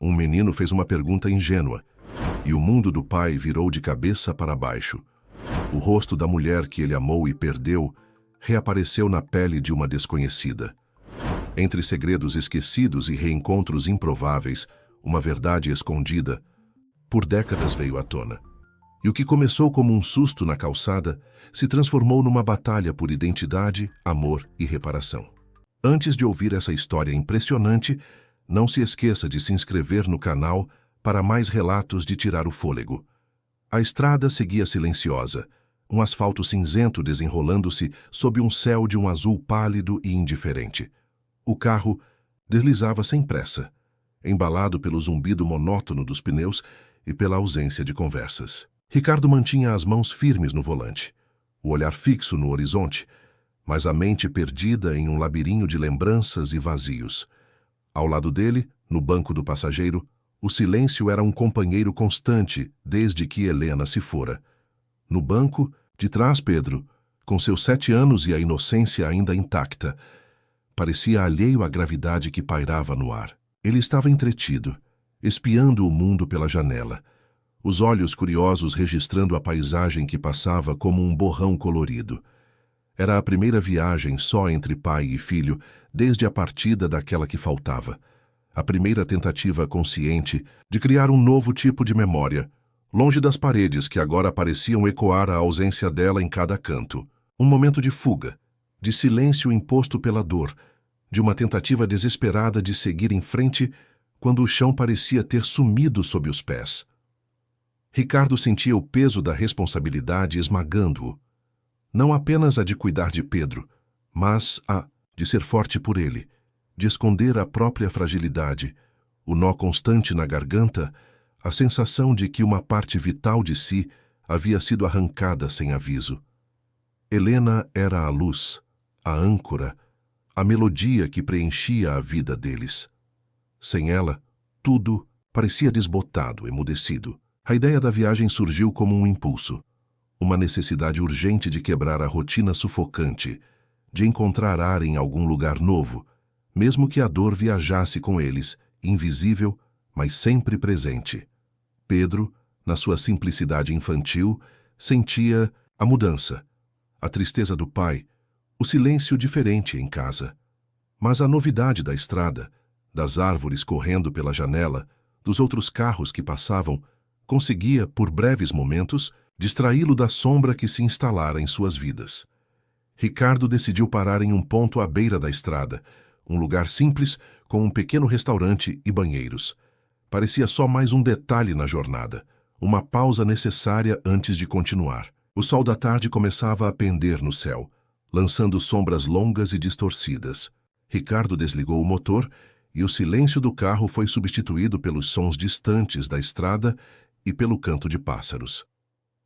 Um menino fez uma pergunta ingênua, e o mundo do pai virou de cabeça para baixo. O rosto da mulher que ele amou e perdeu reapareceu na pele de uma desconhecida. Entre segredos esquecidos e reencontros improváveis, uma verdade escondida, por décadas veio à tona. E o que começou como um susto na calçada se transformou numa batalha por identidade, amor e reparação. Antes de ouvir essa história impressionante, não se esqueça de se inscrever no canal para mais relatos de tirar o fôlego. A estrada seguia silenciosa, um asfalto cinzento desenrolando-se sob um céu de um azul pálido e indiferente. O carro deslizava sem pressa, embalado pelo zumbido monótono dos pneus e pela ausência de conversas. Ricardo mantinha as mãos firmes no volante, o olhar fixo no horizonte, mas a mente perdida em um labirinto de lembranças e vazios. Ao lado dele, no banco do passageiro, o silêncio era um companheiro constante desde que Helena se fora. No banco, de trás Pedro, com seus 7 anos e a inocência ainda intacta, parecia alheio à gravidade que pairava no ar. Ele estava entretido, espiando o mundo pela janela, os olhos curiosos registrando a paisagem que passava como um borrão colorido. Era a primeira viagem só entre pai e filho desde a partida daquela que faltava. A primeira tentativa consciente de criar um novo tipo de memória, longe das paredes que agora pareciam ecoar a ausência dela em cada canto. Um momento de fuga, de silêncio imposto pela dor, de uma tentativa desesperada de seguir em frente quando o chão parecia ter sumido sob os pés. Ricardo sentia o peso da responsabilidade esmagando-o. Não apenas a de cuidar de Pedro, mas a de ser forte por ele, de esconder a própria fragilidade, o nó constante na garganta, a sensação de que uma parte vital de si havia sido arrancada sem aviso. Helena era a luz, a âncora, a melodia que preenchia a vida deles. Sem ela, tudo parecia desbotado, emudecido. A ideia da viagem surgiu como um impulso, uma necessidade urgente de quebrar a rotina sufocante, de encontrar ar em algum lugar novo, mesmo que a dor viajasse com eles, invisível, mas sempre presente. Pedro, na sua simplicidade infantil, sentia a mudança, a tristeza do pai, o silêncio diferente em casa. Mas a novidade da estrada, das árvores correndo pela janela, dos outros carros que passavam, conseguia, por breves momentos, distraí-lo da sombra que se instalara em suas vidas. Ricardo decidiu parar em um ponto à beira da estrada, um lugar simples com um pequeno restaurante e banheiros. Parecia só mais um detalhe na jornada, uma pausa necessária antes de continuar. O sol da tarde começava a pender no céu, lançando sombras longas e distorcidas. Ricardo desligou o motor e o silêncio do carro foi substituído pelos sons distantes da estrada e pelo canto de pássaros.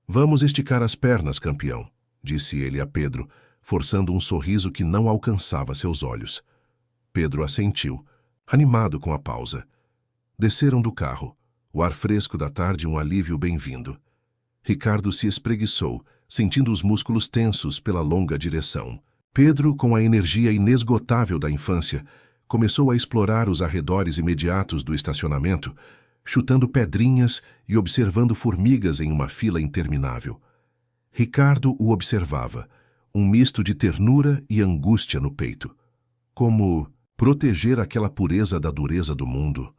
"Vamos esticar as pernas, campeão", disse ele a Pedro, forçando um sorriso que não alcançava seus olhos. Pedro assentiu, animado com a pausa. Desceram do carro, o ar fresco da tarde um alívio bem-vindo. Ricardo se espreguiçou, sentindo os músculos tensos pela longa direção. Pedro, com a energia inesgotável da infância, começou a explorar os arredores imediatos do estacionamento, chutando pedrinhas e observando formigas em uma fila interminável. Ricardo o observava, um misto de ternura e angústia no peito. Como proteger aquela pureza da dureza do mundo?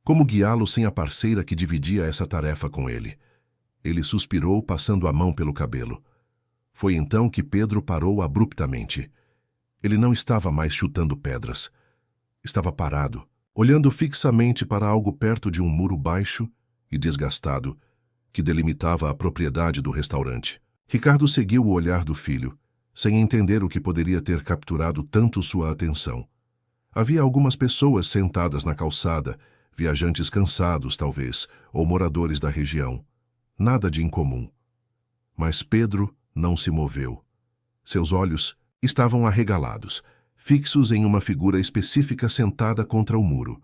Como guiá-lo sem a parceira que dividia essa tarefa com ele? Ele suspirou, passando a mão pelo cabelo. Foi então que Pedro parou abruptamente. Ele não estava mais chutando pedras. Estava parado, olhando fixamente para algo perto de um muro baixo e desgastado que delimitava a propriedade do restaurante. Ricardo seguiu o olhar do filho, sem entender o que poderia ter capturado tanto sua atenção. Havia algumas pessoas sentadas na calçada, viajantes cansados, talvez, ou moradores da região. Nada de incomum. Mas Pedro não se moveu. Seus olhos estavam arregalados, fixos em uma figura específica sentada contra o muro.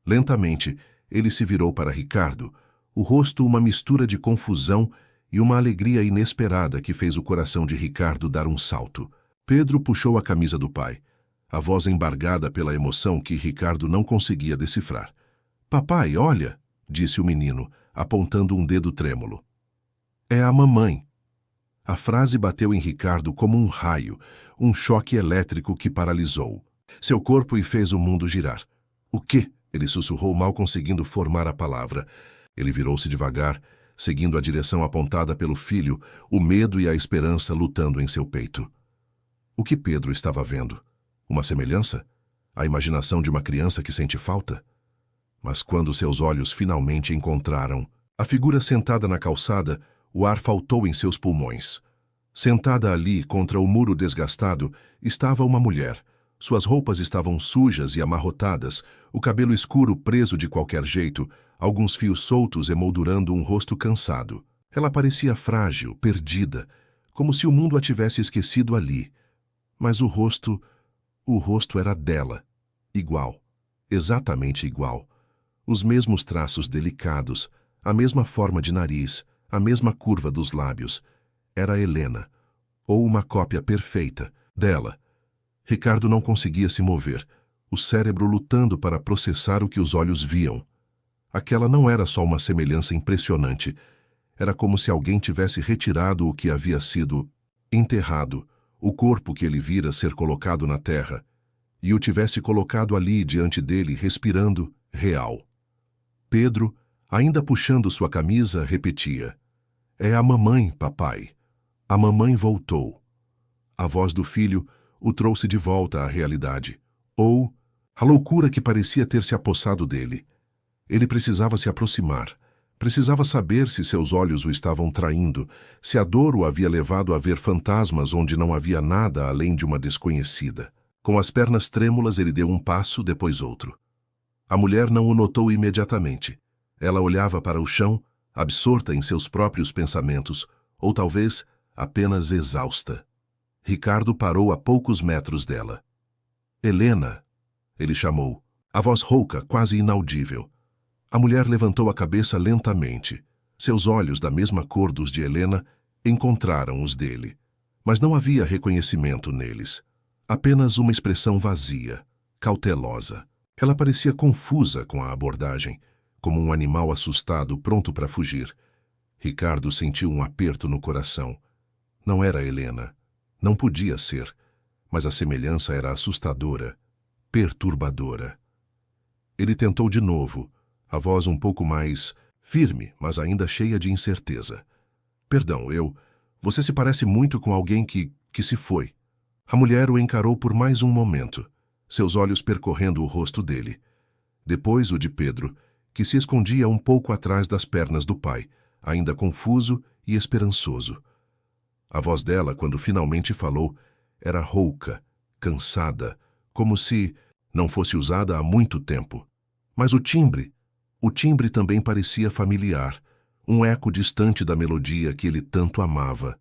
Lentamente, ele se virou para Ricardo, o rosto uma mistura de confusão e uma alegria inesperada que fez o coração de Ricardo dar um salto. Pedro puxou a camisa do pai, a voz embargada pela emoção que Ricardo não conseguia decifrar. Papai, olha, disse o menino, apontando um dedo trêmulo. É a mamãe. A frase bateu em Ricardo como um raio, um choque elétrico que paralisou seu corpo e fez o mundo girar. O quê? Ele sussurrou, mal conseguindo formar a palavra. Ele virou-se devagar, seguindo a direção apontada pelo filho, o medo e a esperança lutando em seu peito. O que Pedro estava vendo? Uma semelhança? A imaginação de uma criança que sente falta? Mas quando seus olhos finalmente encontraram a figura sentada na calçada, o ar faltou em seus pulmões. Sentada ali, contra o muro desgastado, estava uma mulher. Suas roupas estavam sujas e amarrotadas, o cabelo escuro preso de qualquer jeito, alguns fios soltos emoldurando um rosto cansado. Ela parecia frágil, perdida, como se o mundo a tivesse esquecido ali. Mas o rosto era dela, igual, exatamente igual. Os mesmos traços delicados, a mesma forma de nariz, a mesma curva dos lábios. Era Helena, ou uma cópia perfeita dela. Ricardo não conseguia se mover, o cérebro lutando para processar o que os olhos viam. Aquela não era só uma semelhança impressionante. Era como se alguém tivesse retirado o que havia sido enterrado, o corpo que ele vira ser colocado na terra, e o tivesse colocado ali diante dele, respirando, real. Pedro, ainda puxando sua camisa, repetia: É a mamãe, papai. A mamãe voltou. A voz do filho o trouxe de volta à realidade. Ou a loucura que parecia ter se apossado dele. Ele precisava se aproximar. Precisava saber se seus olhos o estavam traindo, se a dor o havia levado a ver fantasmas onde não havia nada além de uma desconhecida. Com as pernas trêmulas, ele deu um passo, depois outro. A mulher não o notou imediatamente. Ela olhava para o chão, absorta em seus próprios pensamentos, ou talvez apenas exausta. Ricardo parou a poucos metros dela. Helena, ele chamou, a voz rouca, quase inaudível. A mulher levantou a cabeça lentamente. Seus olhos, da mesma cor dos de Helena, encontraram os dele. Mas não havia reconhecimento neles. Apenas uma expressão vazia, cautelosa. Ela parecia confusa com a abordagem, como um animal assustado pronto para fugir. Ricardo sentiu um aperto no coração. Não era Helena. Não podia ser. Mas a semelhança era assustadora, perturbadora. Ele tentou de novo, a voz um pouco mais firme, mas ainda cheia de incerteza. Perdão, Você se parece muito com alguém que se foi. A mulher o encarou por mais um momento, seus olhos percorrendo o rosto dele. Depois o de Pedro, que se escondia um pouco atrás das pernas do pai, ainda confuso e esperançoso. A voz dela, quando finalmente falou, era rouca, cansada, como se não fosse usada há muito tempo. Mas o timbre também parecia familiar, um eco distante da melodia que ele tanto amava.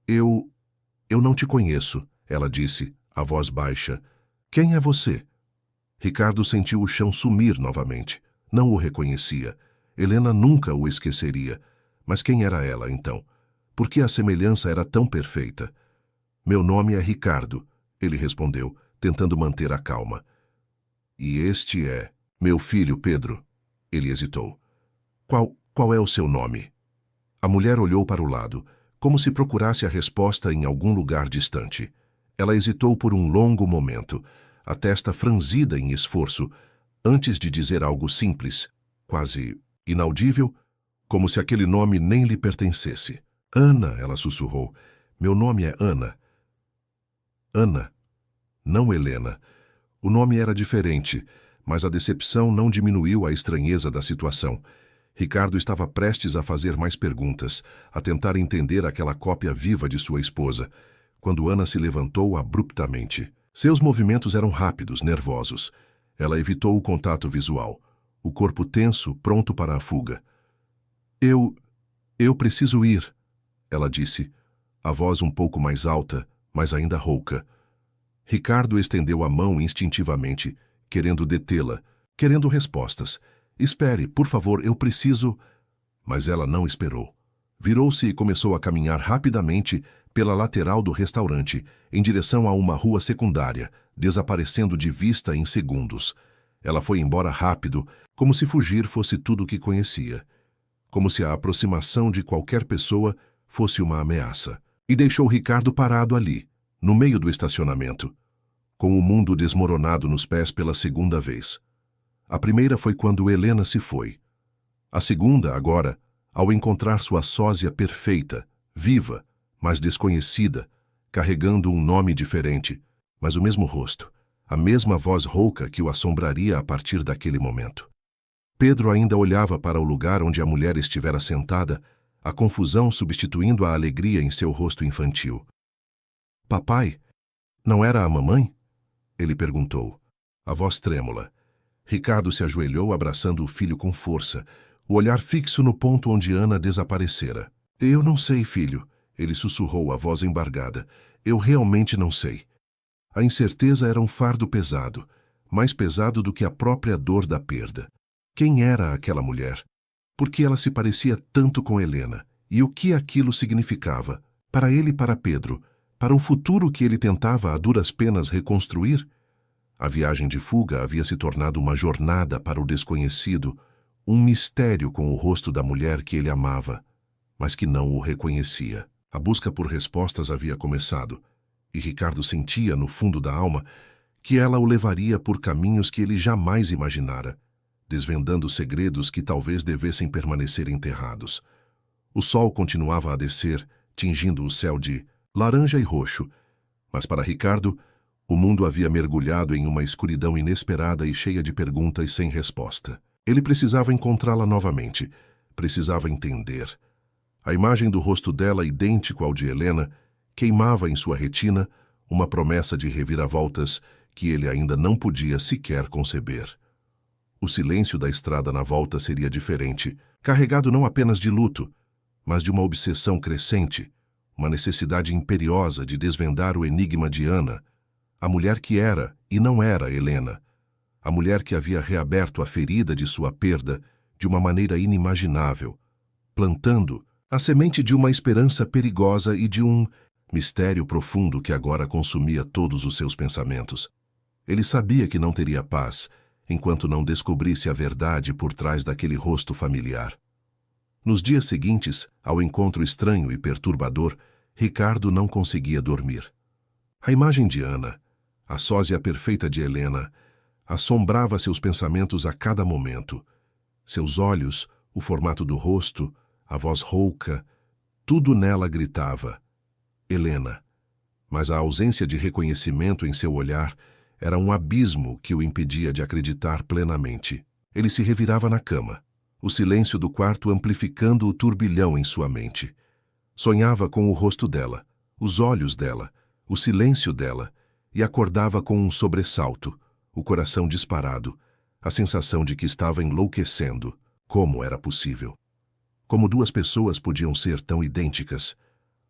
Eu não te conheço, ela disse, a voz baixa. Quem é você? Ricardo sentiu o chão sumir novamente. Não o reconhecia. Helena nunca o esqueceria. Mas quem era ela, então? Por que a semelhança era tão perfeita? Meu nome é Ricardo, ele respondeu, tentando manter a calma. E este é meu filho Pedro. Ele hesitou. Qual é o seu nome? A mulher olhou para o lado, como se procurasse a resposta em algum lugar distante. Ela hesitou por um longo momento, a testa franzida em esforço, antes de dizer algo simples, quase inaudível, como se aquele nome nem lhe pertencesse. Ana, ela sussurrou. Meu nome é Ana. Ana, não Helena. O nome era diferente, mas a decepção não diminuiu a estranheza da situação. Ricardo estava prestes a fazer mais perguntas, a tentar entender aquela cópia viva de sua esposa, quando Ana se levantou abruptamente. Seus movimentos eram rápidos, nervosos. Ela evitou o contato visual, o corpo tenso, pronto para a fuga. Eu preciso ir, ela disse, a voz um pouco mais alta, mas ainda rouca. Ricardo estendeu a mão instintivamente, querendo detê-la, querendo respostas. Espere, por favor, eu preciso... Mas ela não esperou. Virou-se e começou a caminhar rapidamente pela lateral do restaurante, em direção a uma rua secundária, desaparecendo de vista em segundos. Ela foi embora rápido, como se fugir fosse tudo o que conhecia, como se a aproximação de qualquer pessoa fosse uma ameaça. E deixou Ricardo parado ali, no meio do estacionamento, com o mundo desmoronado nos pés pela segunda vez. A primeira foi quando Helena se foi. A segunda, agora, ao encontrar sua sósia perfeita, viva, mas desconhecida, carregando um nome diferente, mas o mesmo rosto, a mesma voz rouca que o assombraria a partir daquele momento. Pedro ainda olhava para o lugar onde a mulher estivera sentada, a confusão substituindo a alegria em seu rosto infantil. Papai, não era a mamãe? Ele perguntou, a voz trêmula. Ricardo se ajoelhou abraçando o filho com força, o olhar fixo no ponto onde Ana desaparecera. Eu não sei, filho, ele sussurrou, a voz embargada. Eu realmente não sei. A incerteza era um fardo pesado, mais pesado do que a própria dor da perda. Quem era aquela mulher? Por que ela se parecia tanto com Helena? E o que aquilo significava? Para ele e para Pedro, para o futuro que ele tentava a duras penas reconstruir? A viagem de fuga havia se tornado uma jornada para o desconhecido, um mistério com o rosto da mulher que ele amava, mas que não o reconhecia. A busca por respostas havia começado, e Ricardo sentia, no fundo da alma, que ela o levaria por caminhos que ele jamais imaginara, desvendando segredos que talvez devessem permanecer enterrados. O sol continuava a descer, tingindo o céu de laranja e roxo, mas para Ricardo, o mundo havia mergulhado em uma escuridão inesperada e cheia de perguntas sem resposta. Ele precisava encontrá-la novamente, precisava entender. A imagem do rosto dela, idêntico ao de Helena, queimava em sua retina uma promessa de reviravoltas que ele ainda não podia sequer conceber. O silêncio da estrada na volta seria diferente, carregado não apenas de luto, mas de uma obsessão crescente, uma necessidade imperiosa de desvendar o enigma de Ana, a mulher que era e não era Helena, a mulher que havia reaberto a ferida de sua perda de uma maneira inimaginável, plantando a semente de uma esperança perigosa e de um mistério profundo que agora consumia todos os seus pensamentos. Ele sabia que não teria paz enquanto não descobrisse a verdade por trás daquele rosto familiar. Nos dias seguintes, ao encontro estranho e perturbador, Ricardo não conseguia dormir. A imagem de Ana, a sósia perfeita de Helena, assombrava seus pensamentos a cada momento. Seus olhos, o formato do rosto, a voz rouca, tudo nela gritava: Helena. Mas a ausência de reconhecimento em seu olhar era um abismo que o impedia de acreditar plenamente. Ele se revirava na cama, o silêncio do quarto amplificando o turbilhão em sua mente. Sonhava com o rosto dela, os olhos dela, o silêncio dela, e acordava com um sobressalto, o coração disparado, a sensação de que estava enlouquecendo. Como era possível? Como duas pessoas podiam ser tão idênticas?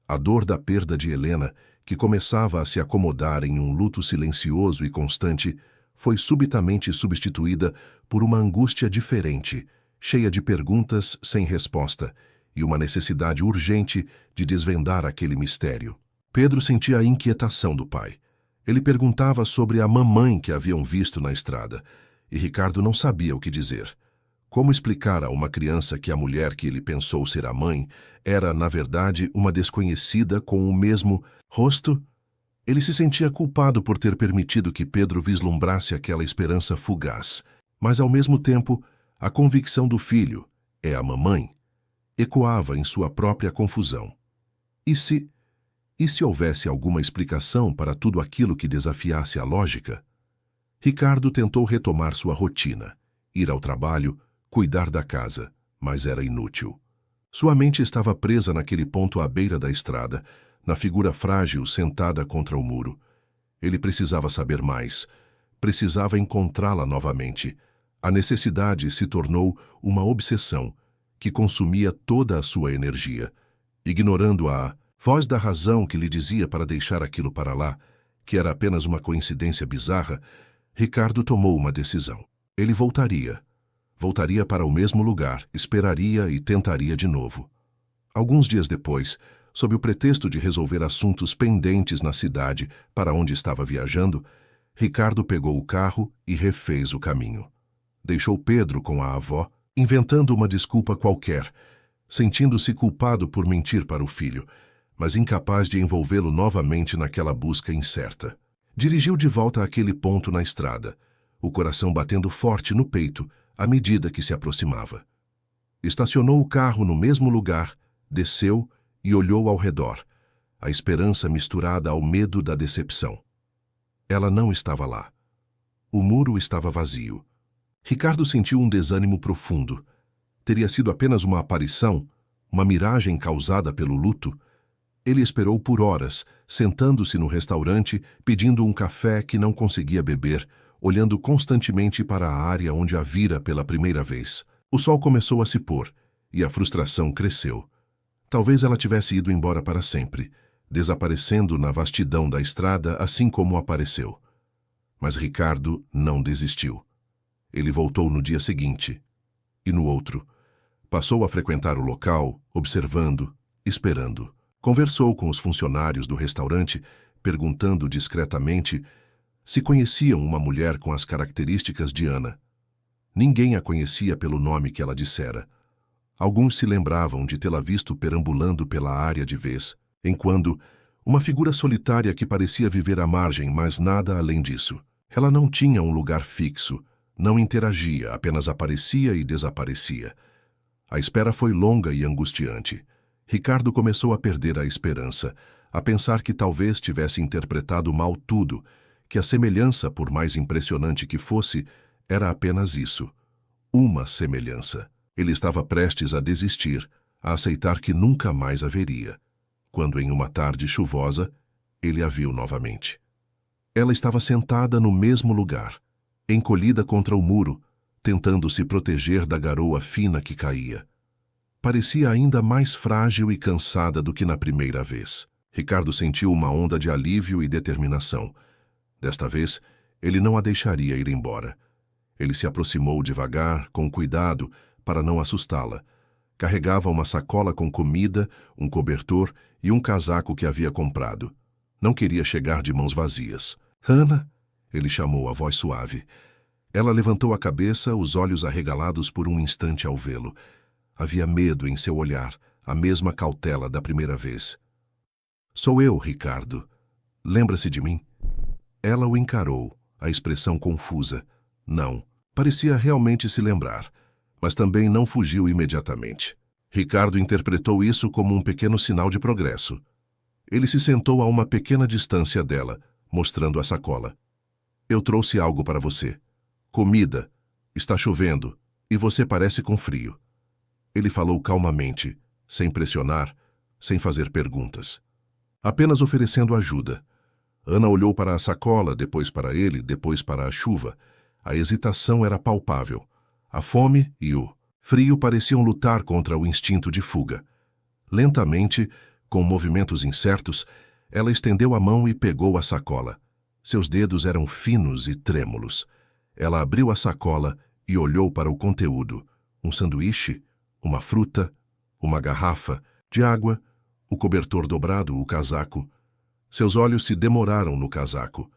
A dor da perda de Helena, que começava a se acomodar em um luto silencioso e constante, foi subitamente substituída por uma angústia diferente, cheia de perguntas sem resposta, e uma necessidade urgente de desvendar aquele mistério. Pedro sentia a inquietação do pai. Ele perguntava sobre a mamãe que haviam visto na estrada, e Ricardo não sabia o que dizer. Como explicar a uma criança que a mulher que ele pensou ser a mãe era, na verdade, uma desconhecida com o mesmo rosto? Ele se sentia culpado por ter permitido que Pedro vislumbrasse aquela esperança fugaz, mas, ao mesmo tempo, a convicção do filho, é a mamãe, ecoava em sua própria confusão. E se houvesse alguma explicação para tudo aquilo que desafiasse a lógica? Ricardo tentou retomar sua rotina, ir ao trabalho, cuidar da casa, mas era inútil. Sua mente estava presa naquele ponto à beira da estrada, na figura frágil sentada contra o muro. Ele precisava saber mais, precisava encontrá-la novamente. A necessidade se tornou uma obsessão que consumia toda a sua energia. Ignorando a voz da razão que lhe dizia para deixar aquilo para lá, que era apenas uma coincidência bizarra, Ricardo tomou uma decisão. Ele voltaria. Voltaria para o mesmo lugar, esperaria e tentaria de novo. Alguns dias depois, sob o pretexto de resolver assuntos pendentes na cidade para onde estava viajando, Ricardo pegou o carro e refez o caminho. Deixou Pedro com a avó, inventando uma desculpa qualquer, sentindo-se culpado por mentir para o filho, mas incapaz de envolvê-lo novamente naquela busca incerta. Dirigiu de volta àquele ponto na estrada, o coração batendo forte no peito à medida que se aproximava. Estacionou o carro no mesmo lugar, desceu e olhou ao redor, a esperança misturada ao medo da decepção. Ela não estava lá. O muro estava vazio. Ricardo sentiu um desânimo profundo. Teria sido apenas uma aparição, uma miragem causada pelo luto? Ele esperou por horas, sentando-se no restaurante, pedindo um café que não conseguia beber, olhando constantemente para a área onde a vira pela primeira vez. O sol começou a se pôr, e a frustração cresceu. Talvez ela tivesse ido embora para sempre, desaparecendo na vastidão da estrada assim como apareceu. Mas Ricardo não desistiu. Ele voltou no dia seguinte, e no outro. Passou a frequentar o local, observando, esperando. Conversou com os funcionários do restaurante, perguntando discretamente se conheciam uma mulher com as características de Ana. Ninguém a conhecia pelo nome que ela dissera. Alguns se lembravam de tê-la visto perambulando pela área de vez em quando, uma figura solitária que parecia viver à margem, mas nada além disso. Ela não tinha um lugar fixo, não interagia, apenas aparecia e desaparecia. A espera foi longa e angustiante. Ricardo começou a perder a esperança, a pensar que talvez tivesse interpretado mal tudo, que a semelhança, por mais impressionante que fosse, era apenas isso, uma semelhança. Ele estava prestes a desistir, a aceitar que nunca mais haveria, quando em uma tarde chuvosa, ele a viu novamente. Ela estava sentada no mesmo lugar, encolhida contra o muro, tentando se proteger da garoa fina que caía. Parecia ainda mais frágil e cansada do que na primeira vez. Ricardo sentiu uma onda de alívio e determinação. Desta vez, ele não a deixaria ir embora. Ele se aproximou devagar, com cuidado, para não assustá-la. Carregava uma sacola com comida, um cobertor e um casaco que havia comprado. Não queria chegar de mãos vazias. "Ana!" ele chamou, a voz suave. Ela levantou a cabeça, os olhos arregalados por um instante ao vê-lo. Havia medo em seu olhar, a mesma cautela da primeira vez. "Sou eu, Ricardo. Lembra-se de mim?" Ela o encarou, a expressão confusa. Não, parecia realmente se lembrar, mas também não fugiu imediatamente. Ricardo interpretou isso como um pequeno sinal de progresso. Ele se sentou a uma pequena distância dela, mostrando a sacola. "Eu trouxe algo para você. Comida. Está chovendo, e você parece com frio." Ele falou calmamente, sem pressionar, sem fazer perguntas. Apenas oferecendo ajuda. Ana olhou para a sacola, depois para ele, depois para a chuva. A hesitação era palpável. A fome e o frio pareciam lutar contra o instinto de fuga. Lentamente, com movimentos incertos, ela estendeu a mão e pegou a sacola. Seus dedos eram finos e trêmulos. Ela abriu a sacola e olhou para o conteúdo. Um sanduíche, uma fruta, uma garrafa de água, o cobertor dobrado, o casaco. Seus olhos se demoraram no casaco.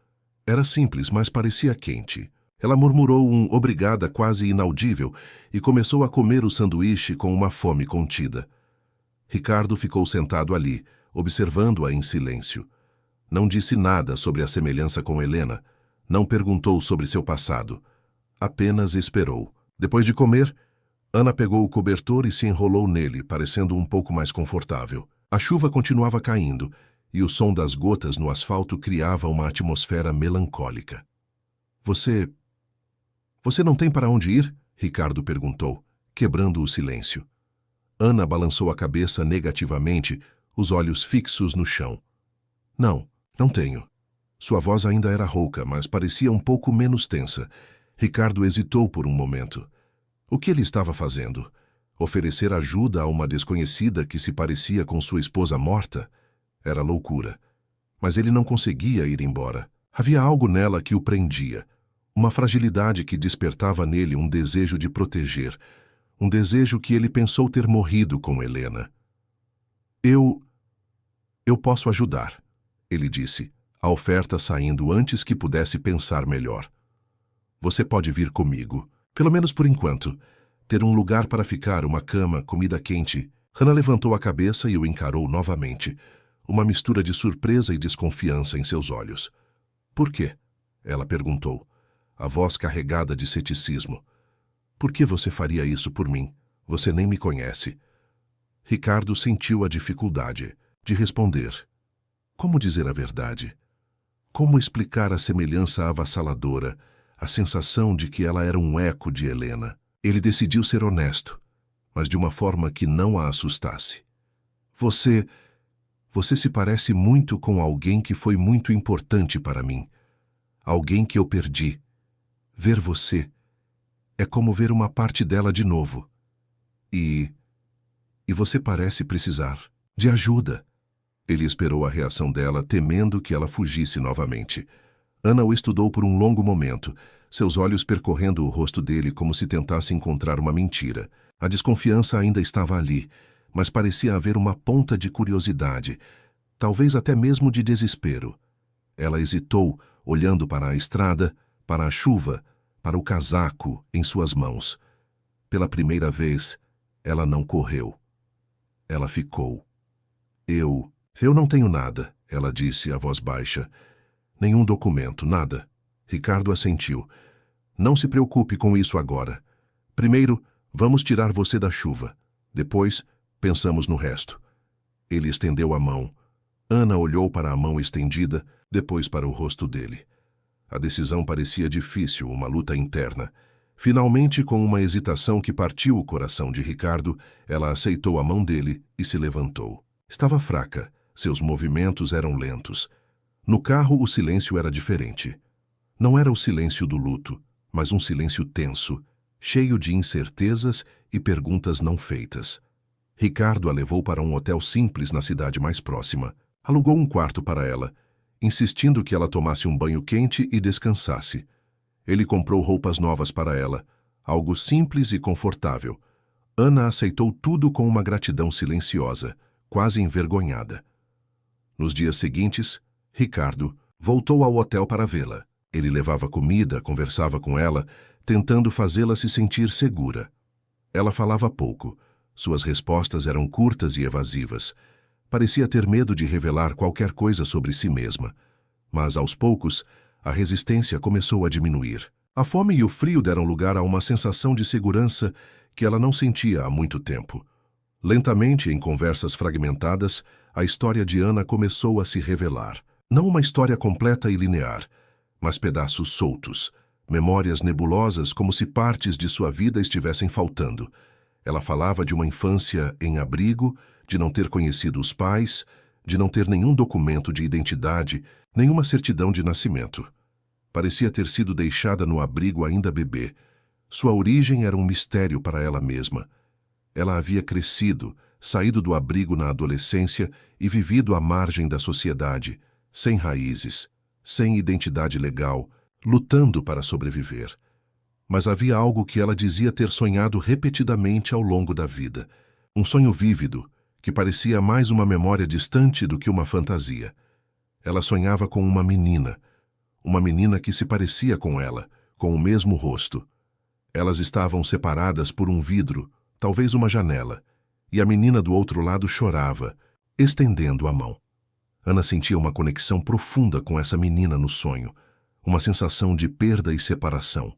Era simples, mas parecia quente. Ela murmurou um obrigada quase inaudível e começou a comer o sanduíche com uma fome contida. Ricardo ficou sentado ali, observando-a em silêncio. Não disse nada sobre a semelhança com Helena, não perguntou sobre seu passado. Apenas esperou. Depois de comer, Ana pegou o cobertor e se enrolou nele, parecendo um pouco mais confortável. A chuva continuava caindo, e o som das gotas no asfalto criava uma atmosfera melancólica. Você não tem para onde ir?" Ricardo perguntou, quebrando o silêncio. Ana balançou a cabeça negativamente, os olhos fixos no chão. Não tenho." Sua voz ainda era rouca, mas parecia um pouco menos tensa. Ricardo hesitou por um momento. O que ele estava fazendo? Oferecer ajuda a uma desconhecida que se parecia com sua esposa morta? Era loucura. Mas ele não conseguia ir embora. Havia algo nela que o prendia. Uma fragilidade que despertava nele um desejo de proteger. Um desejo que ele pensou ter morrido com Helena. Eu posso ajudar," ele disse, a oferta saindo antes que pudesse pensar melhor. "Você pode vir comigo." Pelo menos por enquanto. Ter um lugar para ficar, uma cama, comida quente. Hannah levantou a cabeça e o encarou novamente. Uma mistura de surpresa e desconfiança em seus olhos. Por quê? Ela perguntou, a voz carregada de ceticismo. Por que você faria isso por mim? Você nem me conhece. Ricardo sentiu a dificuldade de responder. Como dizer a verdade? Como explicar a semelhança avassaladora, a sensação de que ela era um eco de Helena? Ele decidiu ser honesto, mas de uma forma que não a assustasse. Você se parece muito com alguém que foi muito importante para mim. Alguém que eu perdi. Ver você é como ver uma parte dela de novo. E você parece precisar de ajuda. Ele esperou a reação dela, temendo que ela fugisse novamente. Hannah o estudou por um longo momento, seus olhos percorrendo o rosto dele como se tentasse encontrar uma mentira. A desconfiança ainda estava ali, mas parecia haver uma ponta de curiosidade, talvez até mesmo de desespero. Ela hesitou, olhando para a estrada, para a chuva, para o casaco em suas mãos. Pela primeira vez, ela não correu. Ela ficou. Eu não tenho nada, ela disse a voz baixa. Nenhum documento, nada. Ricardo assentiu. Não se preocupe com isso agora. Primeiro, vamos tirar você da chuva. Depois, pensamos no resto. Ele estendeu a mão. Hannah olhou para a mão estendida, depois para o rosto dele. A decisão parecia difícil, uma luta interna. Finalmente, com uma hesitação que partiu o coração de Ricardo, ela aceitou a mão dele e se levantou. Estava fraca, seus movimentos eram lentos. No carro, o silêncio era diferente. Não era o silêncio do luto, mas um silêncio tenso, cheio de incertezas e perguntas não feitas. Ricardo a levou para um hotel simples na cidade mais próxima. Alugou um quarto para ela, insistindo que ela tomasse um banho quente e descansasse. Ele comprou roupas novas para ela, algo simples e confortável. Hannah aceitou tudo com uma gratidão silenciosa, quase envergonhada. Nos dias seguintes, Ricardo voltou ao hotel para vê-la. Ele levava comida, conversava com ela, tentando fazê-la se sentir segura. Ela falava pouco. Suas respostas eram curtas e evasivas. Parecia ter medo de revelar qualquer coisa sobre si mesma. Mas, aos poucos, a resistência começou a diminuir. A fome e o frio deram lugar a uma sensação de segurança que ela não sentia há muito tempo. Lentamente, em conversas fragmentadas, a história de Hannah começou a se revelar. Não uma história completa e linear, mas pedaços soltos, memórias nebulosas como se partes de sua vida estivessem faltando. Ela falava de uma infância em abrigo, de não ter conhecido os pais, de não ter nenhum documento de identidade, nenhuma certidão de nascimento. Parecia ter sido deixada no abrigo ainda bebê. Sua origem era um mistério para ela mesma. Ela havia crescido, saído do abrigo na adolescência e vivido à margem da sociedade, sem raízes, sem identidade legal, lutando para sobreviver. Mas havia algo que ela dizia ter sonhado repetidamente ao longo da vida. Um sonho vívido, que parecia mais uma memória distante do que uma fantasia. Ela sonhava com uma menina que se parecia com ela, com o mesmo rosto. Elas estavam separadas por um vidro, talvez uma janela, e a menina do outro lado chorava, estendendo a mão. Hannah sentia uma conexão profunda com essa menina no sonho, uma sensação de perda e separação.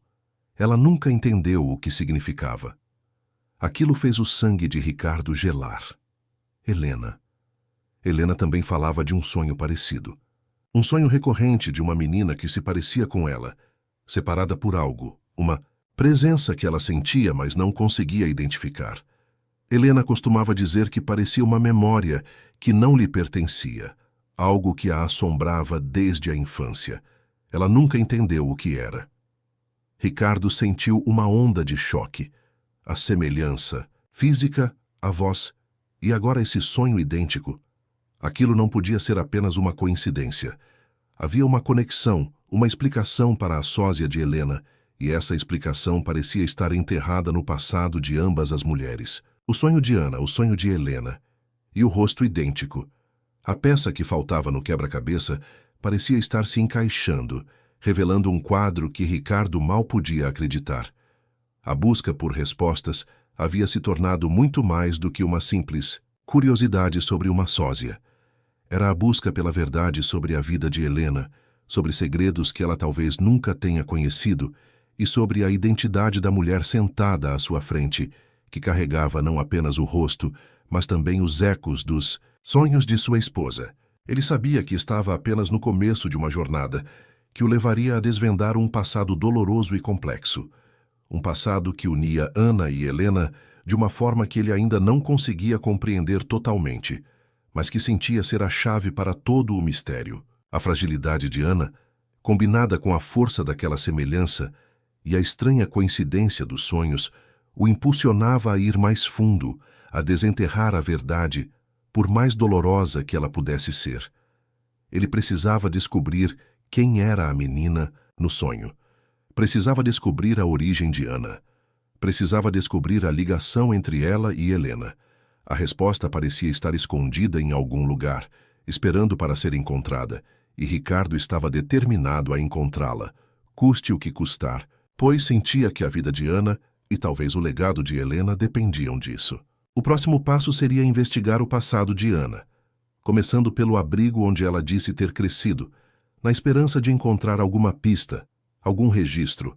Ela nunca entendeu o que significava. Aquilo fez o sangue de Ricardo gelar. Helena. Helena também falava de um sonho parecido. Um sonho recorrente de uma menina que se parecia com ela, separada por algo, uma presença que ela sentia, mas não conseguia identificar. Helena costumava dizer que parecia uma memória que não lhe pertencia, algo que a assombrava desde a infância. Ela nunca entendeu o que era. Ricardo sentiu uma onda de choque. A semelhança física, a voz, e agora esse sonho idêntico. Aquilo não podia ser apenas uma coincidência. Havia uma conexão, uma explicação para a sósia de Helena, e essa explicação parecia estar enterrada no passado de ambas as mulheres. O sonho de Hannah, o sonho de Helena, e o rosto idêntico. A peça que faltava no quebra-cabeça parecia estar se encaixando, revelando um quadro que Ricardo mal podia acreditar. A busca por respostas havia se tornado muito mais do que uma simples curiosidade sobre uma sósia. Era a busca pela verdade sobre a vida de Helena, sobre segredos que ela talvez nunca tenha conhecido e sobre a identidade da mulher sentada à sua frente, que carregava não apenas o rosto, mas também os ecos dos sonhos de sua esposa. Ele sabia que estava apenas no começo de uma jornada, que o levaria a desvendar um passado doloroso e complexo. Um passado que unia Ana e Helena de uma forma que ele ainda não conseguia compreender totalmente, mas que sentia ser a chave para todo o mistério. A fragilidade de Ana, combinada com a força daquela semelhança e a estranha coincidência dos sonhos, o impulsionava a ir mais fundo, a desenterrar a verdade, por mais dolorosa que ela pudesse ser. Ele precisava descobrir quem era a menina no sonho. Precisava descobrir a origem de Ana. Precisava descobrir a ligação entre ela e Helena. A resposta parecia estar escondida em algum lugar, esperando para ser encontrada, e Ricardo estava determinado a encontrá-la, custe o que custar, pois sentia que a vida de Ana e talvez o legado de Helena dependiam disso. O próximo passo seria investigar o passado de Ana, começando pelo abrigo onde ela disse ter crescido, na esperança de encontrar alguma pista, algum registro,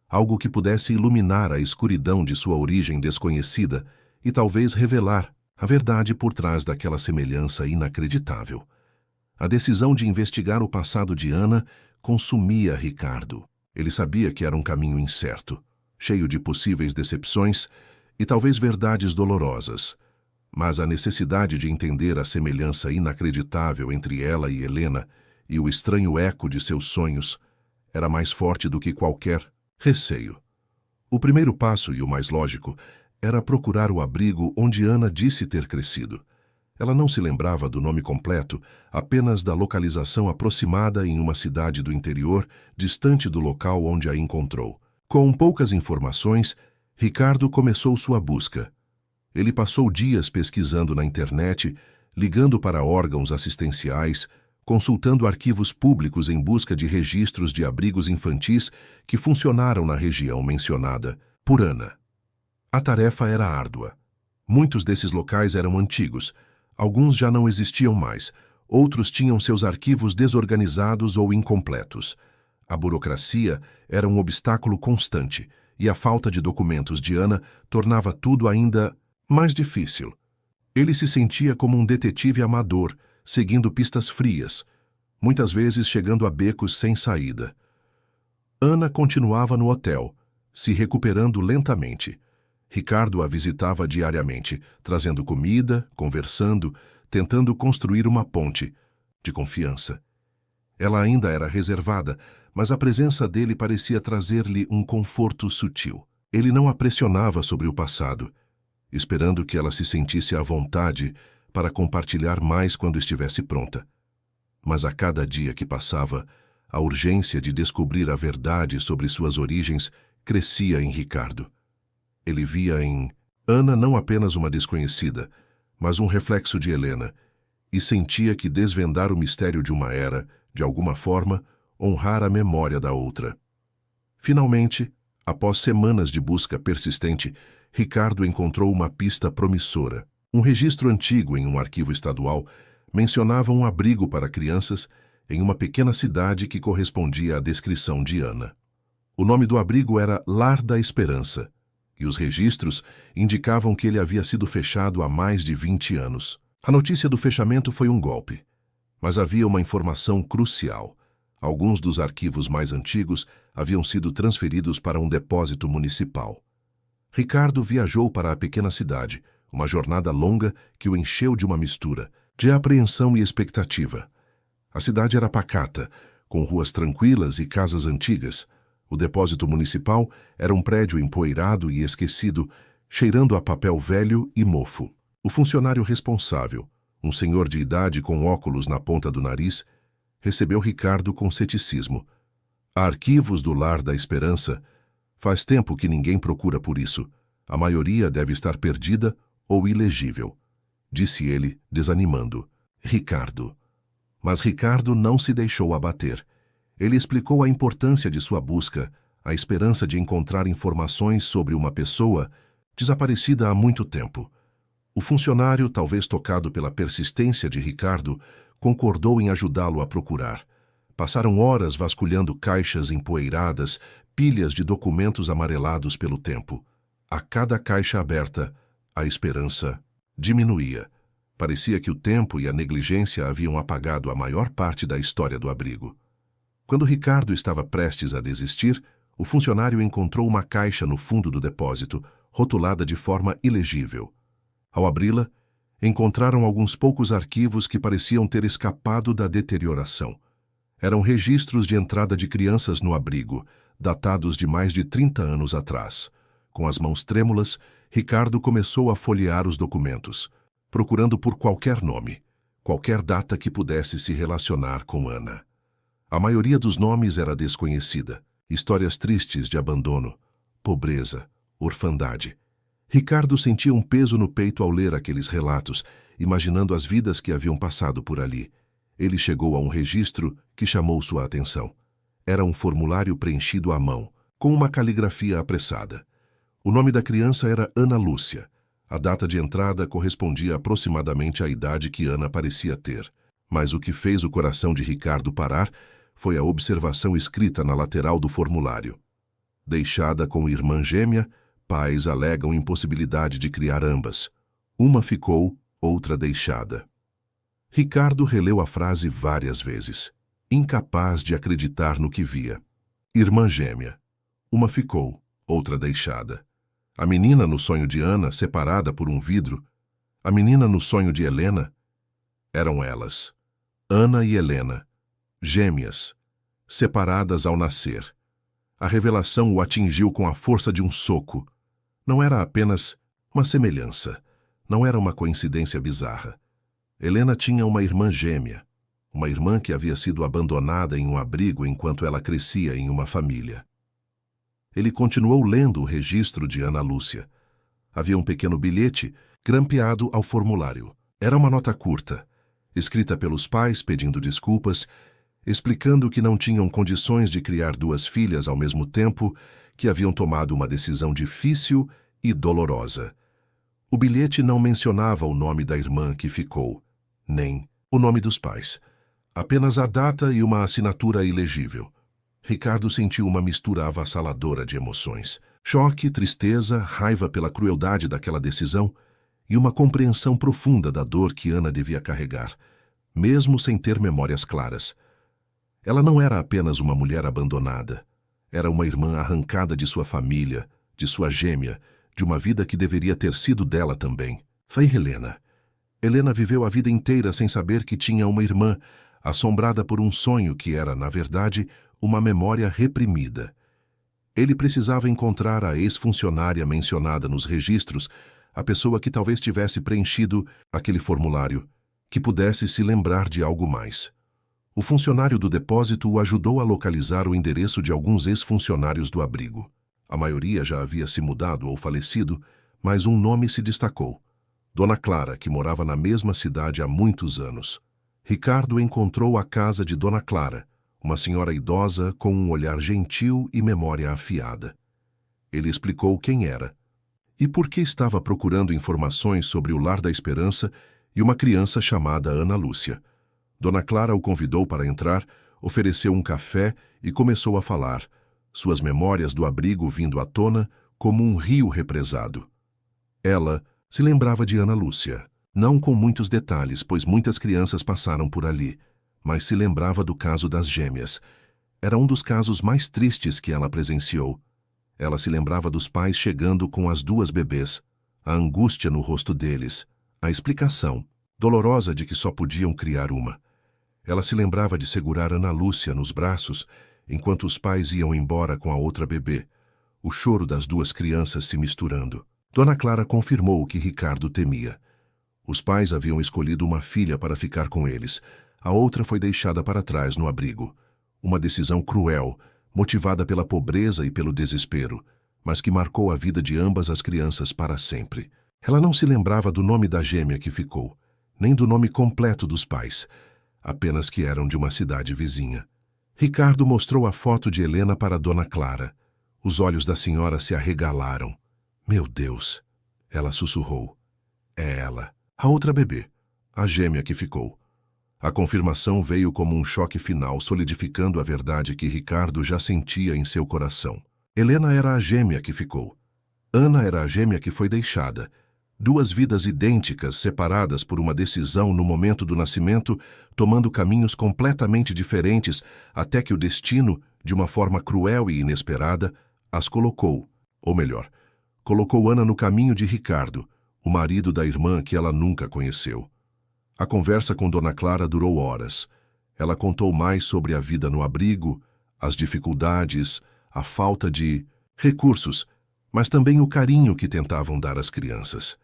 algo que pudesse iluminar a escuridão de sua origem desconhecida e talvez revelar a verdade por trás daquela semelhança inacreditável. A decisão de investigar o passado de Ana consumia Ricardo. Ele sabia que era um caminho incerto, cheio de possíveis decepções e talvez verdades dolorosas. Mas a necessidade de entender a semelhança inacreditável entre ela e Helena e o estranho eco de seus sonhos era mais forte do que qualquer receio. O primeiro passo, e o mais lógico, era procurar o abrigo onde Ana disse ter crescido. Ela não se lembrava do nome completo, apenas da localização aproximada em uma cidade do interior, distante do local onde a encontrou. Com poucas informações, Ricardo começou sua busca. Ele passou dias pesquisando na internet, ligando para órgãos assistenciais, consultando arquivos públicos em busca de registros de abrigos infantis que funcionaram na região mencionada por Ana. A tarefa era árdua. Muitos desses locais eram antigos, alguns já não existiam mais, outros tinham seus arquivos desorganizados ou incompletos. A burocracia era um obstáculo constante, e a falta de documentos de Ana tornava tudo ainda mais difícil. Ele se sentia como um detetive amador, seguindo pistas frias, muitas vezes chegando a becos sem saída. Ana continuava no hotel, se recuperando lentamente. Ricardo a visitava diariamente, trazendo comida, conversando, tentando construir uma ponte de confiança. Ela ainda era reservada, mas a presença dele parecia trazer-lhe um conforto sutil. Ele não a pressionava sobre o passado, esperando que ela se sentisse à vontade para compartilhar mais quando estivesse pronta. Mas a cada dia que passava, a urgência de descobrir a verdade sobre suas origens crescia em Ricardo. Ele via em Ana não apenas uma desconhecida, mas um reflexo de Helena, e sentia que desvendar o mistério de uma era, de alguma forma, honrar a memória da outra. Finalmente, após semanas de busca persistente, Ricardo encontrou uma pista promissora. Um registro antigo em um arquivo estadual mencionava um abrigo para crianças em uma pequena cidade que correspondia à descrição de Ana. O nome do abrigo era Lar da Esperança, e os registros indicavam que ele havia sido fechado há mais de 20 anos. A notícia do fechamento foi um golpe, mas havia uma informação crucial. Alguns dos arquivos mais antigos haviam sido transferidos para um depósito municipal. Ricardo viajou para a pequena cidade, uma jornada longa que o encheu de uma mistura de apreensão e expectativa. A cidade era pacata, com ruas tranquilas e casas antigas. O depósito municipal era um prédio empoeirado e esquecido, cheirando a papel velho e mofo. O funcionário responsável, um senhor de idade com óculos na ponta do nariz, recebeu Ricardo com ceticismo. Há arquivos do Lar da Esperança. Faz tempo que ninguém procura por isso. A maioria deve estar perdida ou ilegível, disse ele, desanimando. Ricardo. Mas Ricardo não se deixou abater. Ele explicou a importância de sua busca, a esperança de encontrar informações sobre uma pessoa desaparecida há muito tempo. O funcionário, talvez tocado pela persistência de Ricardo, concordou em ajudá-lo a procurar. Passaram horas vasculhando caixas empoeiradas, pilhas de documentos amarelados pelo tempo. A cada caixa aberta, a esperança diminuía. Parecia que o tempo e a negligência haviam apagado a maior parte da história do abrigo. Quando Ricardo estava prestes a desistir, o funcionário encontrou uma caixa no fundo do depósito, rotulada de forma ilegível. Ao abri-la, encontraram alguns poucos arquivos que pareciam ter escapado da deterioração. Eram registros de entrada de crianças no abrigo, datados de mais de 30 anos atrás. Com as mãos trêmulas, Ricardo começou a folhear os documentos, procurando por qualquer nome, qualquer data que pudesse se relacionar com Ana. A maioria dos nomes era desconhecida. Histórias tristes de abandono, pobreza, orfandade. Ricardo sentia um peso no peito ao ler aqueles relatos, imaginando as vidas que haviam passado por ali. Ele chegou a um registro que chamou sua atenção. Era um formulário preenchido à mão, com uma caligrafia apressada. O nome da criança era Ana Lúcia. A data de entrada correspondia aproximadamente à idade que Ana parecia ter. Mas o que fez o coração de Ricardo parar foi a observação escrita na lateral do formulário. Deixada com irmã gêmea, pais alegam impossibilidade de criar ambas. Uma ficou, outra deixada. Ricardo releu a frase várias vezes, incapaz de acreditar no que via. Irmã gêmea. Uma ficou, outra deixada. A menina no sonho de Ana, separada por um vidro. A menina no sonho de Helena. Eram elas. Ana e Helena. Gêmeas, separadas ao nascer. A revelação o atingiu com a força de um soco. Não era apenas uma semelhança. Não era uma coincidência bizarra. Helena tinha uma irmã gêmea. Uma irmã que havia sido abandonada em um abrigo enquanto ela crescia em uma família. Ele continuou lendo o registro de Ana Lúcia. Havia um pequeno bilhete grampeado ao formulário. Era uma nota curta, escrita pelos pais pedindo desculpas, explicando que não tinham condições de criar duas filhas ao mesmo tempo, que haviam tomado uma decisão difícil e dolorosa. O bilhete não mencionava o nome da irmã que ficou, nem o nome dos pais. Apenas a data e uma assinatura ilegível. Ricardo sentiu uma mistura avassaladora de emoções. Choque, tristeza, raiva pela crueldade daquela decisão e uma compreensão profunda da dor que Ana devia carregar, mesmo sem ter memórias claras. Ela não era apenas uma mulher abandonada. Era uma irmã arrancada de sua família, de sua gêmea, de uma vida que deveria ter sido dela também. Foi Helena. Helena viveu a vida inteira sem saber que tinha uma irmã, assombrada por um sonho que era, na verdade, uma memória reprimida. Ele precisava encontrar a ex-funcionária mencionada nos registros, a pessoa que talvez tivesse preenchido aquele formulário, que pudesse se lembrar de algo mais. O funcionário do depósito o ajudou a localizar o endereço de alguns ex-funcionários do abrigo. A maioria já havia se mudado ou falecido, mas um nome se destacou. Dona Clara, que morava na mesma cidade há muitos anos. Ricardo encontrou a casa de Dona Clara, uma senhora idosa com um olhar gentil e memória afiada. Ele explicou quem era e por que estava procurando informações sobre o Lar da Esperança e uma criança chamada Ana Lúcia. Dona Clara o convidou para entrar, ofereceu um café e começou a falar, suas memórias do abrigo vindo à tona como um rio represado. Ela se lembrava de Ana Lúcia, não com muitos detalhes, pois muitas crianças passaram por ali, mas se lembrava do caso das gêmeas. Era um dos casos mais tristes que ela presenciou. Ela se lembrava dos pais chegando com as duas bebês, a angústia no rosto deles, a explicação, dolorosa de que só podiam criar uma. Ela se lembrava de segurar Ana Lúcia nos braços enquanto os pais iam embora com a outra bebê, o choro das duas crianças se misturando. Dona Clara confirmou o que Ricardo temia. Os pais haviam escolhido uma filha para ficar com eles. A outra foi deixada para trás no abrigo. Uma decisão cruel, motivada pela pobreza e pelo desespero, mas que marcou a vida de ambas as crianças para sempre. Ela não se lembrava do nome da gêmea que ficou, nem do nome completo dos pais, apenas que eram de uma cidade vizinha. Ricardo mostrou a foto de Helena para Dona Clara. Os olhos da senhora se arregalaram. Meu Deus! Ela sussurrou. É ela. A outra bebê. A gêmea que ficou. A confirmação veio como um choque final, solidificando a verdade que Ricardo já sentia em seu coração. Helena era a gêmea que ficou. Ana era a gêmea que foi deixada. Duas vidas idênticas, separadas por uma decisão no momento do nascimento, tomando caminhos completamente diferentes, até que o destino, de uma forma cruel e inesperada, as colocou, ou melhor, colocou Ana no caminho de Ricardo, o marido da irmã que ela nunca conheceu. A conversa com Dona Clara durou horas. Ela contou mais sobre a vida no abrigo, as dificuldades, a falta de recursos, mas também o carinho que tentavam dar às crianças.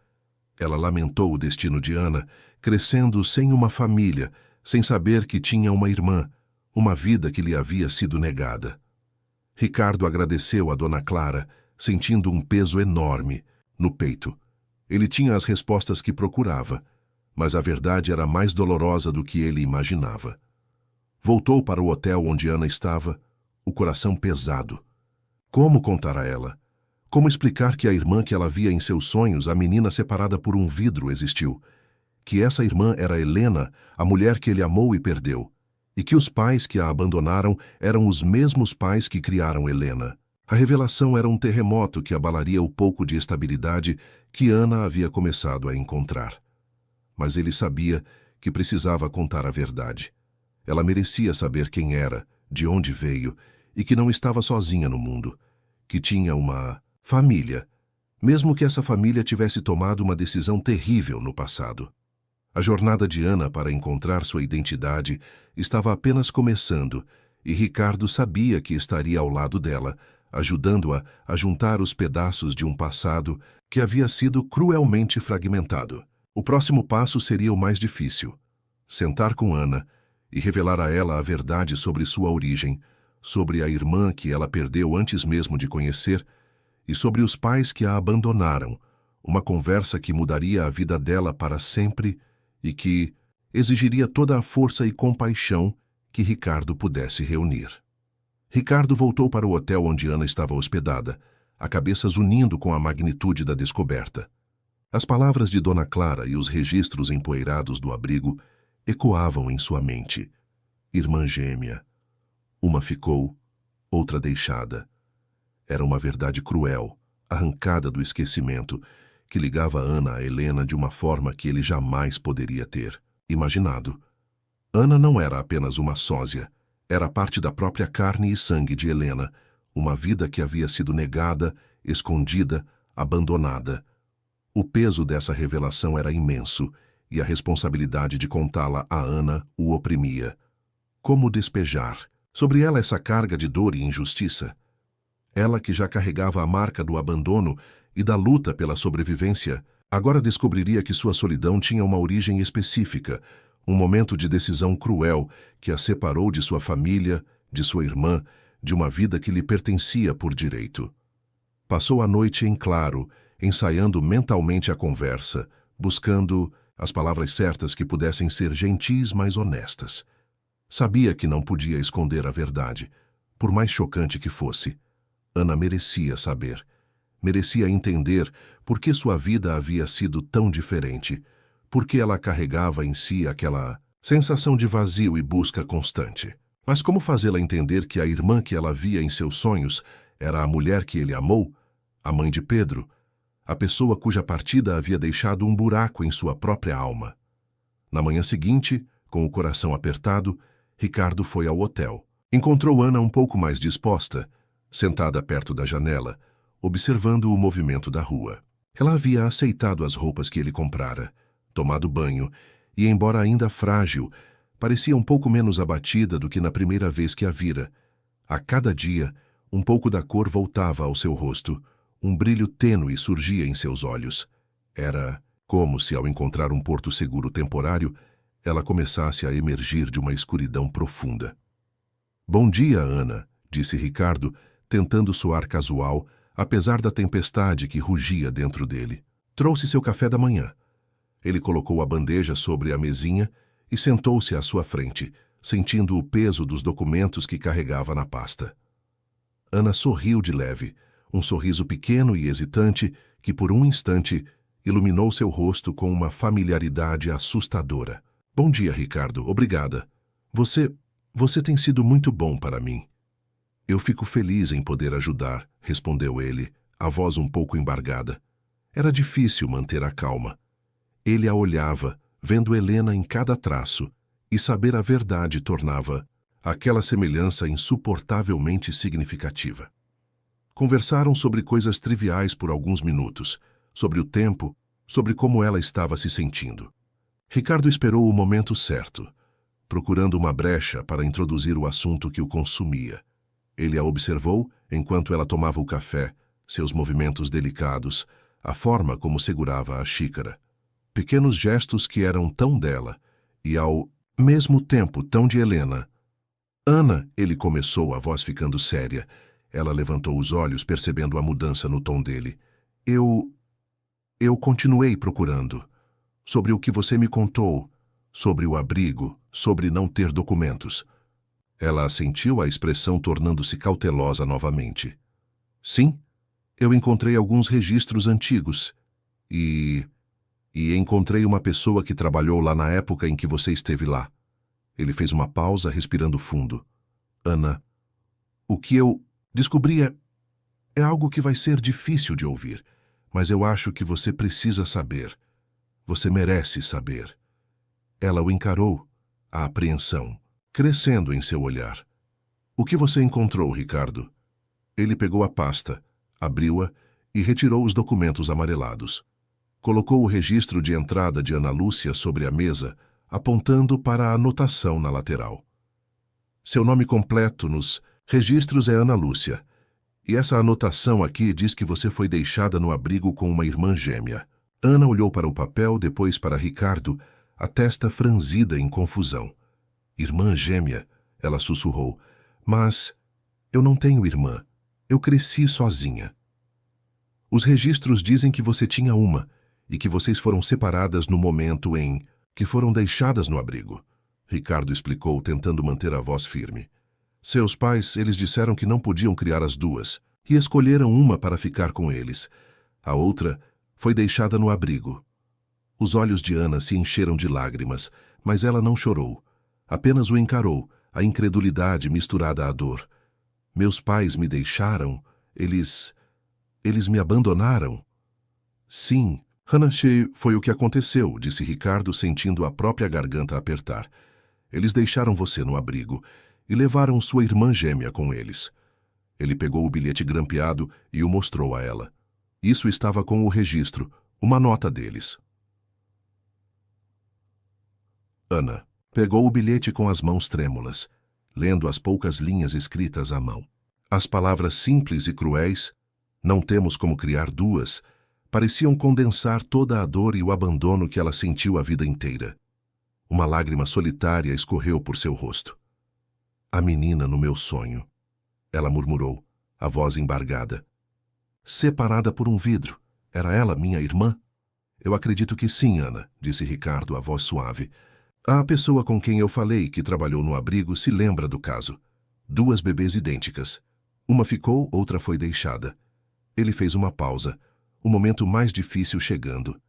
Ela lamentou o destino de Ana, crescendo sem uma família, sem saber que tinha uma irmã, uma vida que lhe havia sido negada. Ricardo agradeceu a Dona Clara, sentindo um peso enorme no peito. Ele tinha as respostas que procurava, mas a verdade era mais dolorosa do que ele imaginava. Voltou para o hotel onde Ana estava, o coração pesado. Como contar a ela? Como explicar que a irmã que ela via em seus sonhos, a menina separada por um vidro, existiu? Que essa irmã era Helena, a mulher que ele amou e perdeu? E que os pais que a abandonaram eram os mesmos pais que criaram Helena? A revelação era um terremoto que abalaria o pouco de estabilidade que Ana havia começado a encontrar. Mas ele sabia que precisava contar a verdade. Ela merecia saber quem era, de onde veio, e que não estava sozinha no mundo, que tinha uma família, mesmo que essa família tivesse tomado uma decisão terrível no passado. A jornada de Ana para encontrar sua identidade estava apenas começando, e Ricardo sabia que estaria ao lado dela, ajudando-a a juntar os pedaços de um passado que havia sido cruelmente fragmentado. O próximo passo seria o mais difícil: sentar com Ana e revelar a ela a verdade sobre sua origem, sobre a irmã que ela perdeu antes mesmo de conhecer e sobre os pais que a abandonaram, uma conversa que mudaria a vida dela para sempre e que exigiria toda a força e compaixão que Ricardo pudesse reunir. Ricardo voltou para o hotel onde Ana estava hospedada, a cabeça zunindo com a magnitude da descoberta. As palavras de Dona Clara e os registros empoeirados do abrigo ecoavam em sua mente. Irmã gêmea. Uma ficou, outra deixada. Era uma verdade cruel, arrancada do esquecimento, que ligava Ana a Helena de uma forma que ele jamais poderia ter imaginado. Ana não era apenas uma sósia, era parte da própria carne e sangue de Helena, uma vida que havia sido negada, escondida, abandonada. O peso dessa revelação era imenso, e a responsabilidade de contá-la a Ana o oprimia. Como despejar sobre ela essa carga de dor e injustiça? Ela que já carregava a marca do abandono e da luta pela sobrevivência, agora descobriria que sua solidão tinha uma origem específica, um momento de decisão cruel que a separou de sua família, de sua irmã, de uma vida que lhe pertencia por direito. Passou a noite em claro, ensaiando mentalmente a conversa, buscando as palavras certas que pudessem ser gentis, mas honestas. Sabia que não podia esconder a verdade, por mais chocante que fosse. Ana merecia saber. Merecia entender por que sua vida havia sido tão diferente, por que ela carregava em si aquela sensação de vazio e busca constante. Mas como fazê-la entender que a irmã que ela via em seus sonhos era a mulher que ele amou, a mãe de Pedro, a pessoa cuja partida havia deixado um buraco em sua própria alma? Na manhã seguinte, com o coração apertado, Ricardo foi ao hotel. Encontrou Ana um pouco mais disposta, sentada perto da janela, observando o movimento da rua. Ela havia aceitado as roupas que ele comprara, tomado banho, e, embora ainda frágil, parecia um pouco menos abatida do que na primeira vez que a vira. A cada dia, um pouco da cor voltava ao seu rosto, um brilho tênue surgia em seus olhos. Era como se, ao encontrar um porto seguro temporário, ela começasse a emergir de uma escuridão profunda. "Bom dia, Ana", disse Ricardo, tentando soar casual, apesar da tempestade que rugia dentro dele. "Trouxe seu café da manhã." Ele colocou a bandeja sobre a mesinha e sentou-se à sua frente, sentindo o peso dos documentos que carregava na pasta. Ana sorriu de leve, um sorriso pequeno e hesitante que, por um instante, iluminou seu rosto com uma familiaridade assustadora. Bom dia, Ricardo. Obrigada. Você tem sido muito bom para mim. Eu fico feliz em poder ajudar, respondeu ele, a voz um pouco embargada. Era difícil manter a calma. Ele a olhava, vendo Helena em cada traço, e saber a verdade tornava aquela semelhança insuportavelmente significativa. Conversaram sobre coisas triviais por alguns minutos, sobre o tempo, sobre como ela estava se sentindo. Ricardo esperou o momento certo, procurando uma brecha para introduzir o assunto que o consumia. Ele a observou enquanto ela tomava o café, seus movimentos delicados, a forma como segurava a xícara. Pequenos gestos que eram tão dela e, ao mesmo tempo, tão de Helena. Ana, ele começou, a voz ficando séria. Ela levantou os olhos, percebendo a mudança no tom dele. Eu continuei procurando. Sobre o que você me contou, sobre o abrigo, sobre não ter documentos. Ela assentiu, a expressão tornando-se cautelosa novamente. Sim, eu encontrei alguns registros antigos e encontrei uma pessoa que trabalhou lá na época em que você esteve lá. Ele fez uma pausa, respirando fundo. Ana, o que eu descobri é algo que vai ser difícil de ouvir, mas eu acho que você precisa saber. Você merece saber. Ela o encarou, a apreensão, crescendo em seu olhar. O que você encontrou, Ricardo? Ele pegou a pasta, abriu-a e retirou os documentos amarelados. Colocou o registro de entrada de Ana Lúcia sobre a mesa, apontando para a anotação na lateral. Seu nome completo nos registros é Ana Lúcia, e essa anotação aqui diz que você foi deixada no abrigo com uma irmã gêmea. Ana olhou para o papel, depois para Ricardo, a testa franzida em confusão. Irmã gêmea, ela sussurrou, mas eu não tenho irmã. Eu cresci sozinha. Os registros dizem que você tinha uma, e que vocês foram separadas no momento em que foram deixadas no abrigo. Ricardo explicou, tentando manter a voz firme. Seus pais, eles disseram que não podiam criar as duas, e escolheram uma para ficar com eles. A outra foi deixada no abrigo. Os olhos de Ana se encheram de lágrimas, mas ela não chorou. Apenas o encarou, a incredulidade misturada à dor. Meus pais me deixaram? Eles me abandonaram? Sim, Hanache, foi o que aconteceu, disse Ricardo, sentindo a própria garganta apertar. Eles deixaram você no abrigo e levaram sua irmã gêmea com eles. Ele pegou o bilhete grampeado e o mostrou a ela. Isso estava com o registro, uma nota deles. Ana pegou o bilhete com as mãos trêmulas, lendo as poucas linhas escritas à mão. As palavras simples e cruéis, não temos como criar duas, pareciam condensar toda a dor e o abandono que ela sentiu a vida inteira. Uma lágrima solitária escorreu por seu rosto. A menina no meu sonho, ela murmurou, a voz embargada. Separada por um vidro, era ela minha irmã? Eu acredito que sim, Ana, disse Ricardo, a voz suave. A pessoa com quem eu falei que trabalhou no abrigo se lembra do caso. 2 bebês idênticas. Uma ficou, outra foi deixada. Ele fez uma pausa, o momento mais difícil chegando.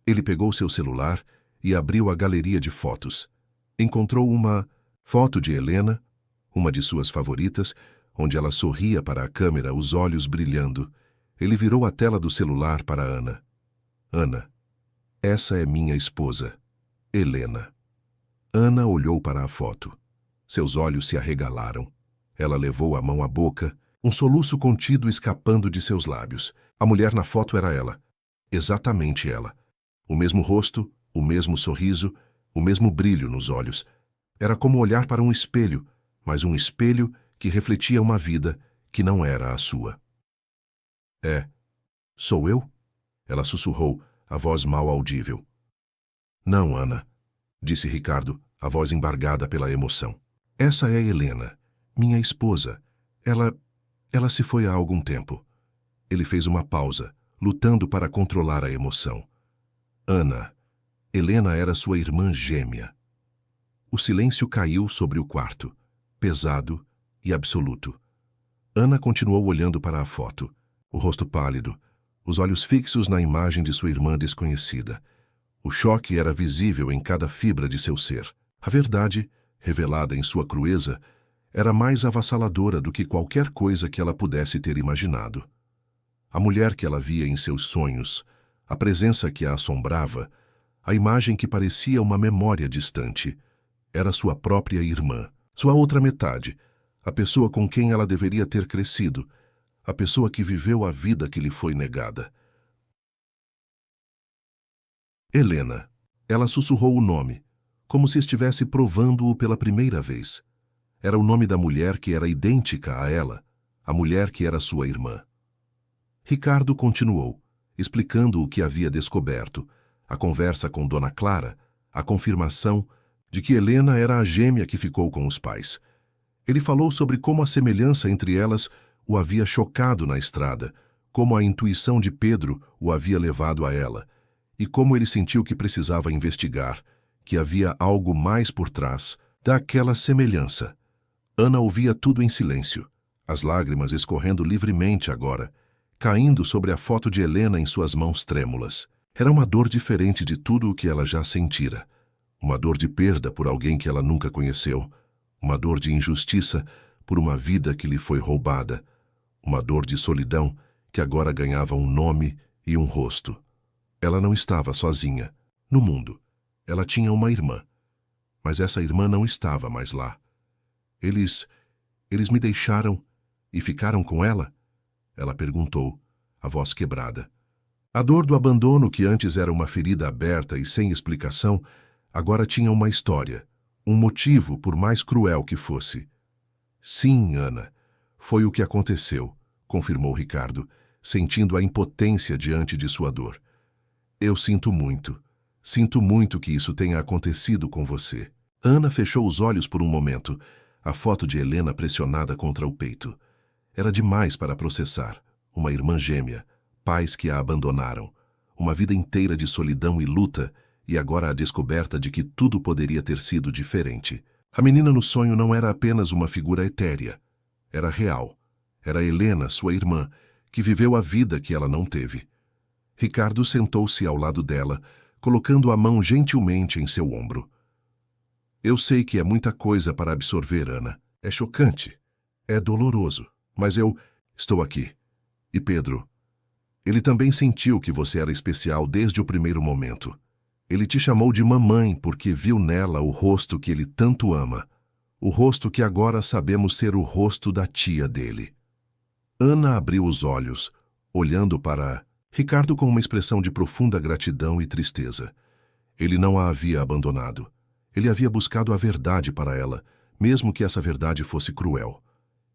Ele pegou seu celular e abriu a galeria de fotos. Encontrou uma foto de Helena, uma de suas favoritas, onde ela sorria para a câmera, os olhos brilhando. Ele virou a tela do celular para Ana. Ana, essa é minha esposa, Helena. Ana olhou para a foto. Seus olhos se arregalaram. Ela levou a mão à boca, um soluço contido escapando de seus lábios. A mulher na foto era ela. Exatamente ela. O mesmo rosto, o mesmo sorriso, o mesmo brilho nos olhos. Era como olhar para um espelho, mas um espelho que refletia uma vida que não era a sua. Sou eu? Ela sussurrou, a voz mal audível. Não, Ana, disse Ricardo, a voz embargada pela emoção. Essa é Helena, minha esposa. Ela se foi há algum tempo. Ele fez uma pausa, lutando para controlar a emoção. Ana, Helena era sua irmã gêmea. O silêncio caiu sobre o quarto, pesado e absoluto. Ana continuou olhando para a foto, o rosto pálido, os olhos fixos na imagem de sua irmã desconhecida. O choque era visível em cada fibra de seu ser. A verdade, revelada em sua crueza, era mais avassaladora do que qualquer coisa que ela pudesse ter imaginado. A mulher que ela via em seus sonhos, a presença que a assombrava, a imagem que parecia uma memória distante, era sua própria irmã, sua outra metade, a pessoa com quem ela deveria ter crescido, a pessoa que viveu a vida que lhe foi negada. Helena. Ela sussurrou o nome, como se estivesse provando-o pela primeira vez. Era o nome da mulher que era idêntica a ela, a mulher que era sua irmã. Ricardo continuou, explicando o que havia descoberto, a conversa com Dona Clara, a confirmação de que Helena era a gêmea que ficou com os pais. Ele falou sobre como a semelhança entre elas o havia chocado na estrada, como a intuição de Pedro o havia levado a ela, e como ele sentiu que precisava investigar, que havia algo mais por trás daquela semelhança. Ana ouvia tudo em silêncio, as lágrimas escorrendo livremente agora, caindo sobre a foto de Helena em suas mãos trêmulas. Era uma dor diferente de tudo o que ela já sentira. Uma dor de perda por alguém que ela nunca conheceu, uma dor de injustiça por uma vida que lhe foi roubada, uma dor de solidão que agora ganhava um nome e um rosto. Ela não estava sozinha, no mundo. Ela tinha uma irmã, mas essa irmã não estava mais lá. Eles me deixaram e ficaram com ela? Ela perguntou, a voz quebrada. A dor do abandono, que antes era uma ferida aberta e sem explicação, agora tinha uma história, um motivo, por mais cruel que fosse. Sim, Ana, foi o que aconteceu, confirmou Ricardo, sentindo a impotência diante de sua dor. Eu sinto muito que isso tenha acontecido com você. Ana fechou os olhos por um momento, a foto de Helena pressionada contra o peito. Era demais para processar. Uma irmã gêmea, pais que a abandonaram, uma vida inteira de solidão e luta, e agora a descoberta de que tudo poderia ter sido diferente. A menina no sonho não era apenas uma figura etérea. Era real. Era Helena, sua irmã, que viveu a vida que ela não teve. Ricardo sentou-se ao lado dela, colocando a mão gentilmente em seu ombro. Eu sei que é muita coisa para absorver, Ana. É chocante. É doloroso. Mas eu estou aqui. E Pedro, ele também sentiu que você era especial desde o primeiro momento. Ele te chamou de mamãe porque viu nela o rosto que ele tanto ama. O rosto que agora sabemos ser o rosto da tia dele. Ana abriu os olhos, olhando para Ricardo com uma expressão de profunda gratidão e tristeza. Ele não a havia abandonado. Ele havia buscado a verdade para ela, mesmo que essa verdade fosse cruel.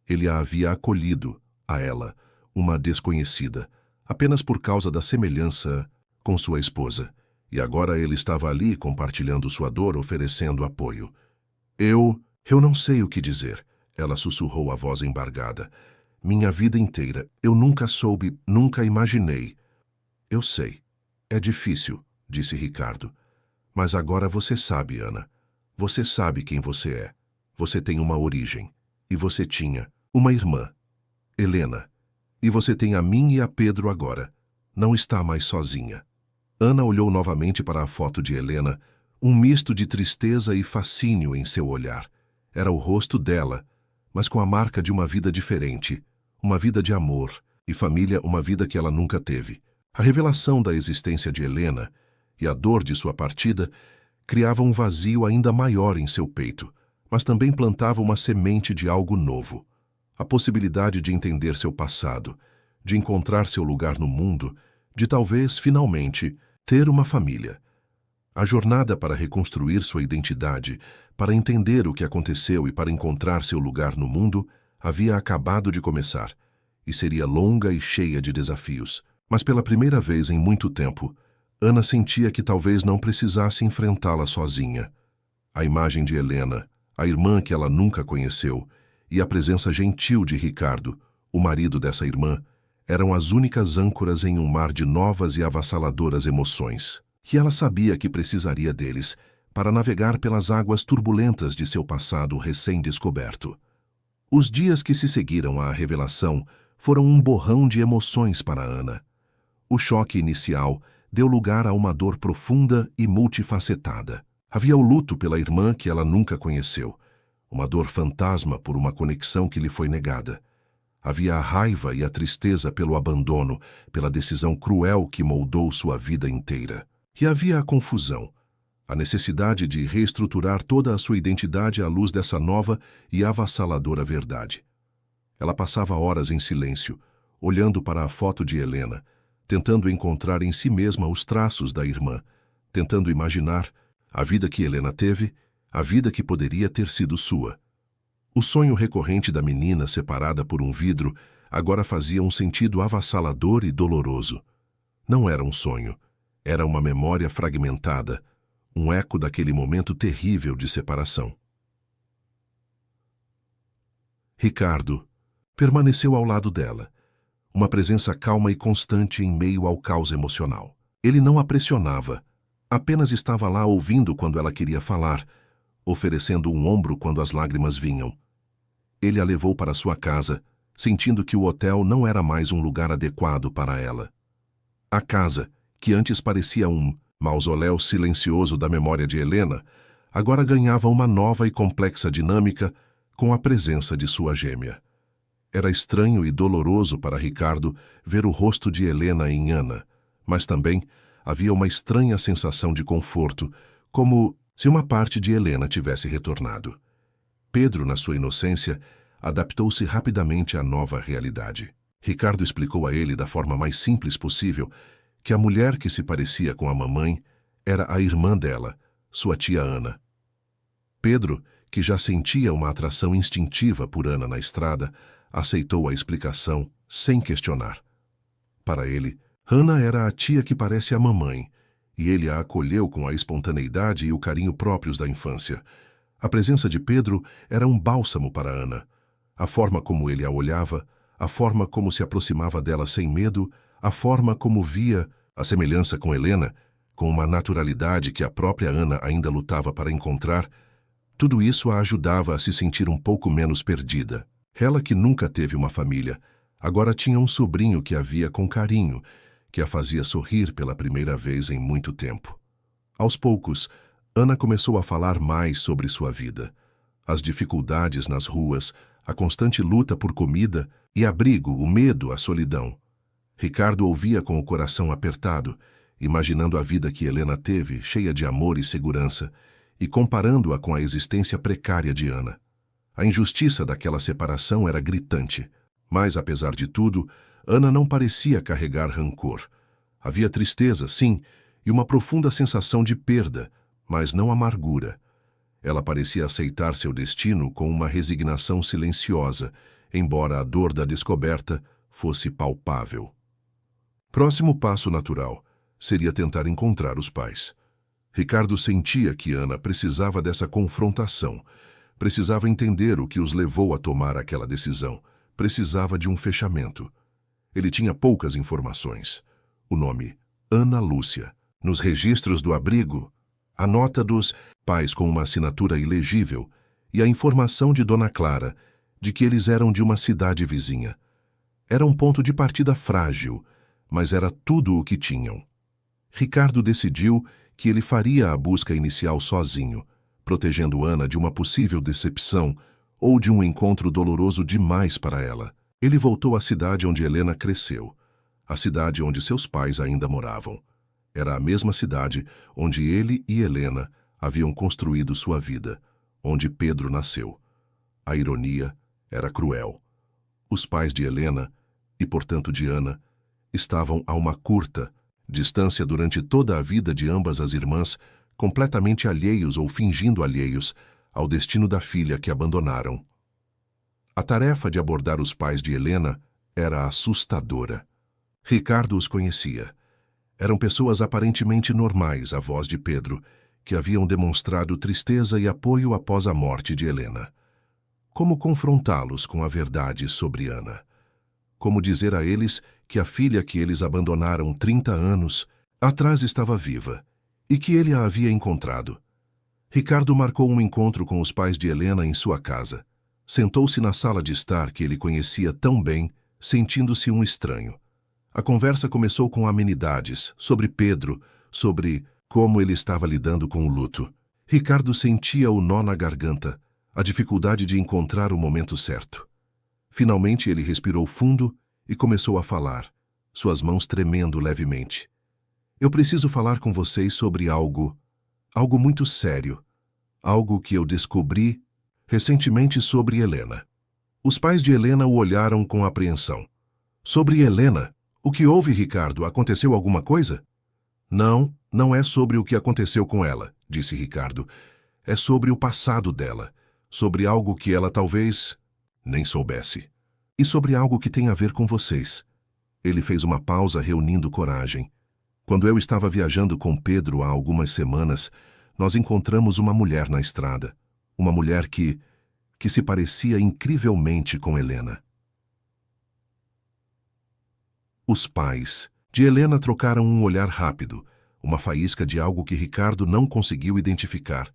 Ele a havia acolhido, a ela, uma desconhecida, apenas por causa da semelhança com sua esposa. E agora ele estava ali compartilhando sua dor, oferecendo apoio. Eu não sei o que dizer, ela sussurrou a voz embargada. Minha vida inteira, eu nunca soube, nunca imaginei. Eu sei. É difícil, disse Ricardo. Mas agora você sabe, Ana. Você sabe quem você é. Você tem uma origem. E você tinha uma irmã, Helena. E você tem a mim e a Pedro agora. Não está mais sozinha. Ana olhou novamente para a foto de Helena, um misto de tristeza e fascínio em seu olhar. Era o rosto dela, mas com a marca de uma vida diferente, uma vida de amor e família, uma vida que ela nunca teve. A revelação da existência de Helena e a dor de sua partida criavam um vazio ainda maior em seu peito, mas também plantava uma semente de algo novo. A possibilidade de entender seu passado, de encontrar seu lugar no mundo, de talvez, finalmente, ter uma família. A jornada para reconstruir sua identidade, para entender o que aconteceu e para encontrar seu lugar no mundo, havia acabado de começar, e seria longa e cheia de desafios. Mas pela primeira vez em muito tempo, Ana sentia que talvez não precisasse enfrentá-la sozinha. A imagem de Helena, a irmã que ela nunca conheceu, e a presença gentil de Ricardo, o marido dessa irmã, eram as únicas âncoras em um mar de novas e avassaladoras emoções. E ela sabia que precisaria deles para navegar pelas águas turbulentas de seu passado recém-descoberto. Os dias que se seguiram à revelação foram um borrão de emoções para Ana. O choque inicial deu lugar a uma dor profunda e multifacetada. Havia o luto pela irmã que ela nunca conheceu, uma dor fantasma por uma conexão que lhe foi negada. Havia a raiva e a tristeza pelo abandono, pela decisão cruel que moldou sua vida inteira. E havia a confusão, a necessidade de reestruturar toda a sua identidade à luz dessa nova e avassaladora verdade. Ela passava horas em silêncio, olhando para a foto de Helena, tentando encontrar em si mesma os traços da irmã, tentando imaginar a vida que Helena teve, a vida que poderia ter sido sua. O sonho recorrente da menina separada por um vidro agora fazia um sentido avassalador e doloroso. Não era um sonho, era uma memória fragmentada, um eco daquele momento terrível de separação. Ricardo permaneceu ao lado dela, uma presença calma e constante em meio ao caos emocional. Ele não a pressionava, apenas estava lá ouvindo quando ela queria falar, oferecendo um ombro quando as lágrimas vinham. Ele a levou para sua casa, sentindo que o hotel não era mais um lugar adequado para ela. A casa, que antes parecia um mausoléu silencioso da memória de Helena, agora ganhava uma nova e complexa dinâmica com a presença de sua gêmea. Era estranho e doloroso para Ricardo ver o rosto de Helena em Ana, mas também havia uma estranha sensação de conforto, como se uma parte de Helena tivesse retornado. Pedro, na sua inocência, adaptou-se rapidamente à nova realidade. Ricardo explicou a ele da forma mais simples possível que a mulher que se parecia com a mamãe era a irmã dela, sua tia Ana. Pedro, que já sentia uma atração instintiva por Ana na estrada, aceitou a explicação sem questionar. Para ele, Ana era a tia que parece a mamãe, e ele a acolheu com a espontaneidade e o carinho próprios da infância. A presença de Pedro era um bálsamo para Ana. A forma como ele a olhava, a forma como se aproximava dela sem medo, a forma como via a semelhança com Helena, com uma naturalidade que a própria Ana ainda lutava para encontrar, tudo isso a ajudava a se sentir um pouco menos perdida. Ela, que nunca teve uma família, agora tinha um sobrinho que a via com carinho, que a fazia sorrir pela primeira vez em muito tempo. Aos poucos, Ana começou a falar mais sobre sua vida. As dificuldades nas ruas, a constante luta por comida e abrigo, o medo, a solidão. Ricardo ouvia com o coração apertado, imaginando a vida que Helena teve, cheia de amor e segurança, e comparando-a com a existência precária de Ana. A injustiça daquela separação era gritante, mas, apesar de tudo, Ana não parecia carregar rancor. Havia tristeza, sim, e uma profunda sensação de perda, mas não amargura. Ela parecia aceitar seu destino com uma resignação silenciosa, embora a dor da descoberta fosse palpável. Próximo passo natural seria tentar encontrar os pais. Ricardo sentia que Ana precisava dessa confrontação, precisava entender o que os levou a tomar aquela decisão, precisava de um fechamento. Ele tinha poucas informações. O nome, Ana Lúcia. Nos registros do abrigo, a nota dos pais com uma assinatura ilegível e a informação de Dona Clara de que eles eram de uma cidade vizinha. Era um ponto de partida frágil, mas era tudo o que tinham. Ricardo decidiu que ele faria a busca inicial sozinho, protegendo Ana de uma possível decepção ou de um encontro doloroso demais para ela. Ele voltou à cidade onde Helena cresceu, a cidade onde seus pais ainda moravam. Era a mesma cidade onde ele e Helena haviam construído sua vida, onde Pedro nasceu. A ironia era cruel. Os pais de Helena, e portanto de Ana, estavam a uma curta distância durante toda a vida de ambas as irmãs, completamente alheios ou fingindo alheios ao destino da filha que abandonaram. A tarefa de abordar os pais de Helena era assustadora. Ricardo os conhecia. Eram pessoas aparentemente normais à voz de Pedro, que haviam demonstrado tristeza e apoio após a morte de Helena. Como confrontá-los com a verdade sobre Ana? Como dizer a eles que a filha que eles abandonaram 30 anos atrás estava viva e que ele a havia encontrado? Ricardo marcou um encontro com os pais de Helena em sua casa. Sentou-se na sala de estar que ele conhecia tão bem, sentindo-se um estranho. A conversa começou com amenidades, sobre Pedro, sobre como ele estava lidando com o luto. Ricardo sentia o nó na garganta, a dificuldade de encontrar o momento certo. Finalmente ele respirou fundo e começou a falar, suas mãos tremendo levemente. Eu preciso falar com vocês sobre algo muito sério, algo que eu descobri recentemente sobre Helena. Os pais de Helena o olharam com apreensão. Sobre Helena? O que houve, Ricardo? Aconteceu alguma coisa? Não, não é sobre o que aconteceu com ela, disse Ricardo. É sobre o passado dela, sobre algo que ela talvez nem soubesse. E sobre algo que tem a ver com vocês. Ele fez uma pausa reunindo coragem. Quando eu estava viajando com Pedro há algumas semanas, nós encontramos uma mulher na estrada. Uma mulher que se parecia incrivelmente com Helena. Os pais de Helena trocaram um olhar rápido, uma faísca de algo que Ricardo não conseguiu identificar.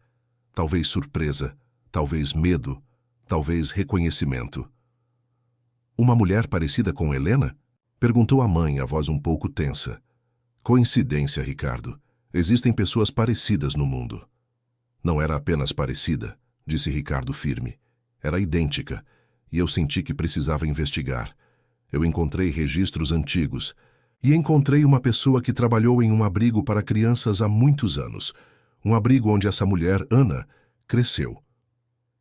Talvez surpresa, talvez medo, talvez reconhecimento. Uma mulher parecida com Helena? Perguntou a mãe, a voz um pouco tensa. Coincidência, Ricardo. Existem pessoas parecidas no mundo. Não era apenas parecida, disse Ricardo firme. Era idêntica, e eu senti que precisava investigar. Eu encontrei registros antigos, e encontrei uma pessoa que trabalhou em um abrigo para crianças há muitos anos. Um abrigo onde essa mulher, Ana, cresceu.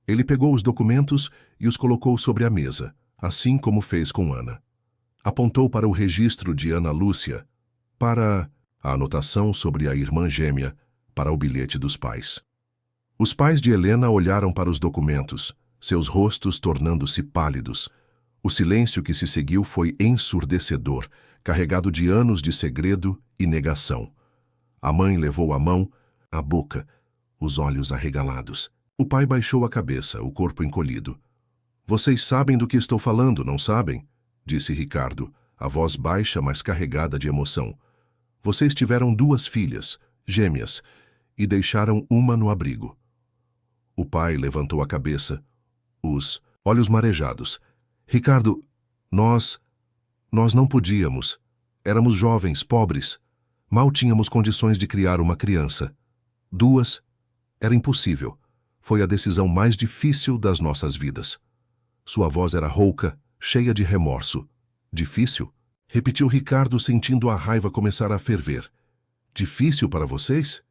Ele pegou os documentos e os colocou sobre a mesa, assim como fez com Ana. Apontou para o registro de Ana Lúcia, para a anotação sobre a irmã gêmea, para o bilhete dos pais. Os pais de Helena olharam para os documentos, seus rostos tornando-se pálidos. O silêncio que se seguiu foi ensurdecedor, carregado de anos de segredo e negação. A mãe levou a mão à boca, os olhos arregalados. O pai baixou a cabeça, o corpo encolhido. Vocês sabem do que estou falando, não sabem? Disse Ricardo, a voz baixa, mas carregada de emoção. Vocês tiveram 2 filhas, gêmeas, e deixaram uma no abrigo. O pai levantou a cabeça, os olhos marejados. Ricardo, nós não podíamos. Éramos jovens, pobres. Mal tínhamos condições de criar uma criança. 2, era impossível. Foi a decisão mais difícil das nossas vidas. Sua voz era rouca, cheia de remorso. Difícil? Repetiu Ricardo, sentindo a raiva começar a ferver. Difícil para vocês?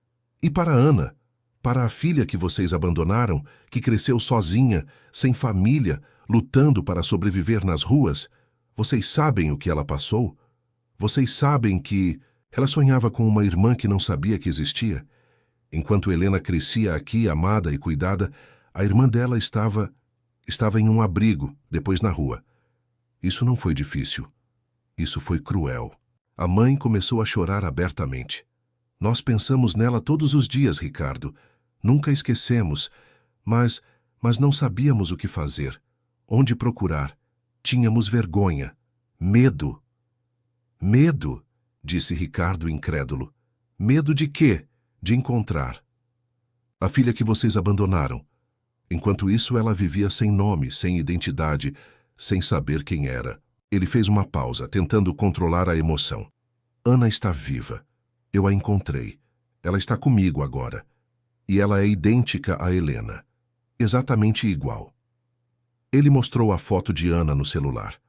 E para Ana? Para a filha que vocês abandonaram, que cresceu sozinha, sem família, lutando para sobreviver nas ruas? Vocês sabem o que ela passou? Vocês sabem que ela sonhava com uma irmã que não sabia que existia? Enquanto Helena crescia aqui, amada e cuidada, a irmã dela estava em um abrigo, depois na rua. Isso não foi difícil. Isso foi cruel. A mãe começou a chorar abertamente. Nós pensamos nela todos os dias, Ricardo. Nunca esquecemos, mas não sabíamos o que fazer. Onde procurar? Tínhamos vergonha. Medo. Medo, disse Ricardo incrédulo. Medo de quê? De encontrar a filha que vocês abandonaram. Enquanto isso, ela vivia sem nome, sem identidade, sem saber quem era. Ele fez uma pausa, tentando controlar a emoção. Ana está viva. Eu a encontrei. Ela está comigo agora. E ela é idêntica a Helena. Exatamente igual. Ele mostrou a foto de Ana no celular.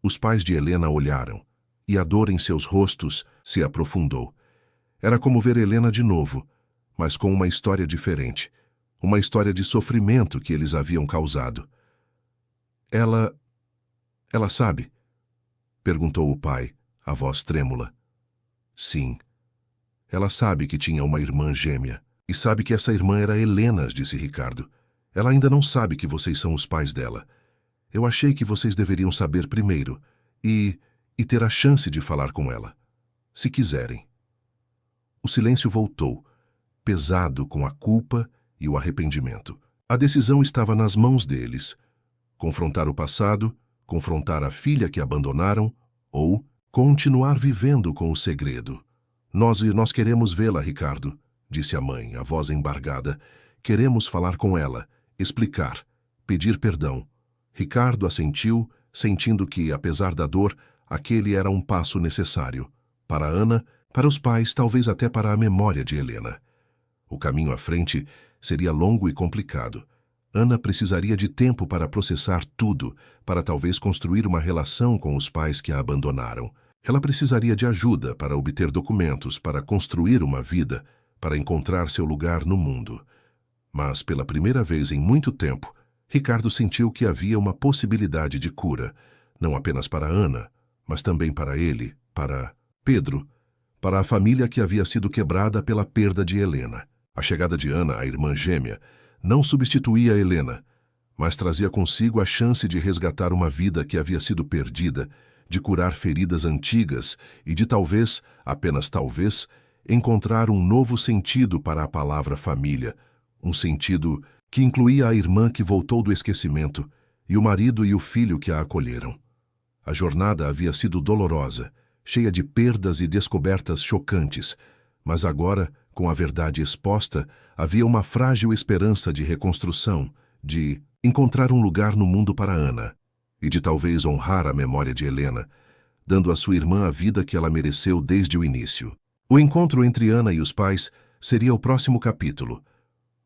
Os pais de Helena olharam, e a dor em seus rostos se aprofundou. Era como ver Helena de novo, mas com uma história diferente. Uma história de sofrimento que eles haviam causado. Ela sabe? Perguntou o pai, a voz trêmula. Sim. Ela sabe que tinha uma irmã gêmea. E sabe que essa irmã era Helena, disse Ricardo. Ela ainda não sabe que vocês são os pais dela. Eu achei que vocês deveriam saber primeiro e ter a chance de falar com ela, se quiserem. O silêncio voltou, pesado com a culpa e o arrependimento. A decisão estava nas mãos deles. Confrontar o passado, confrontar a filha que abandonaram ou continuar vivendo com o segredo. Nós queremos vê-la, Ricardo, disse a mãe, a voz embargada. Queremos falar com ela, explicar, pedir perdão. Ricardo assentiu, sentindo que, apesar da dor, aquele era um passo necessário. Para Ana, para os pais, talvez até para a memória de Helena. O caminho à frente seria longo e complicado. Ana precisaria de tempo para processar tudo, para talvez construir uma relação com os pais que a abandonaram. Ela precisaria de ajuda para obter documentos, para construir uma vida, para encontrar seu lugar no mundo. Mas, pela primeira vez em muito tempo, Ricardo sentiu que havia uma possibilidade de cura, não apenas para Ana, mas também para ele, para Pedro, para a família que havia sido quebrada pela perda de Helena. A chegada de Ana, a irmã gêmea, não substituía Helena, mas trazia consigo a chance de resgatar uma vida que havia sido perdida, de curar feridas antigas e de talvez, apenas talvez, encontrar um novo sentido para a palavra família, um sentido que incluía a irmã que voltou do esquecimento e o marido e o filho que a acolheram. A jornada havia sido dolorosa, cheia de perdas e descobertas chocantes, mas agora, com a verdade exposta, havia uma frágil esperança de reconstrução, de encontrar um lugar no mundo para Ana, e de talvez honrar a memória de Helena, dando à sua irmã a vida que ela mereceu desde o início. O encontro entre Ana e os pais seria o próximo capítulo,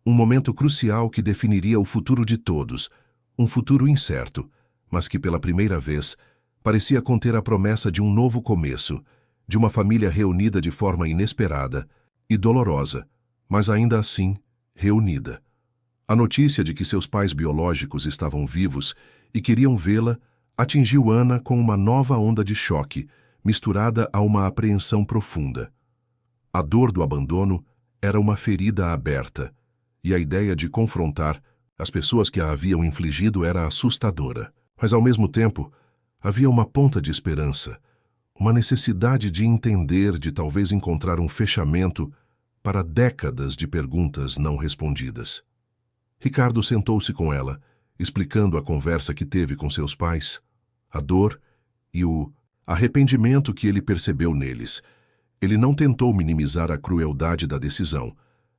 um momento crucial que definiria o futuro de todos, um futuro incerto, mas que pela primeira vez parecia conter a promessa de um novo começo, de uma família reunida de forma inesperada e dolorosa, mas ainda assim reunida. A notícia de que seus pais biológicos estavam vivos e queriam vê-la atingiu Ana com uma nova onda de choque, misturada a uma apreensão profunda. A dor do abandono era uma ferida aberta, e a ideia de confrontar as pessoas que a haviam infligido era assustadora. Mas, ao mesmo tempo, havia uma ponta de esperança, uma necessidade de entender, de talvez encontrar um fechamento para décadas de perguntas não respondidas. Ricardo sentou-se com ela, explicando a conversa que teve com seus pais, a dor e o arrependimento que ele percebeu neles. Ele não tentou minimizar a crueldade da decisão,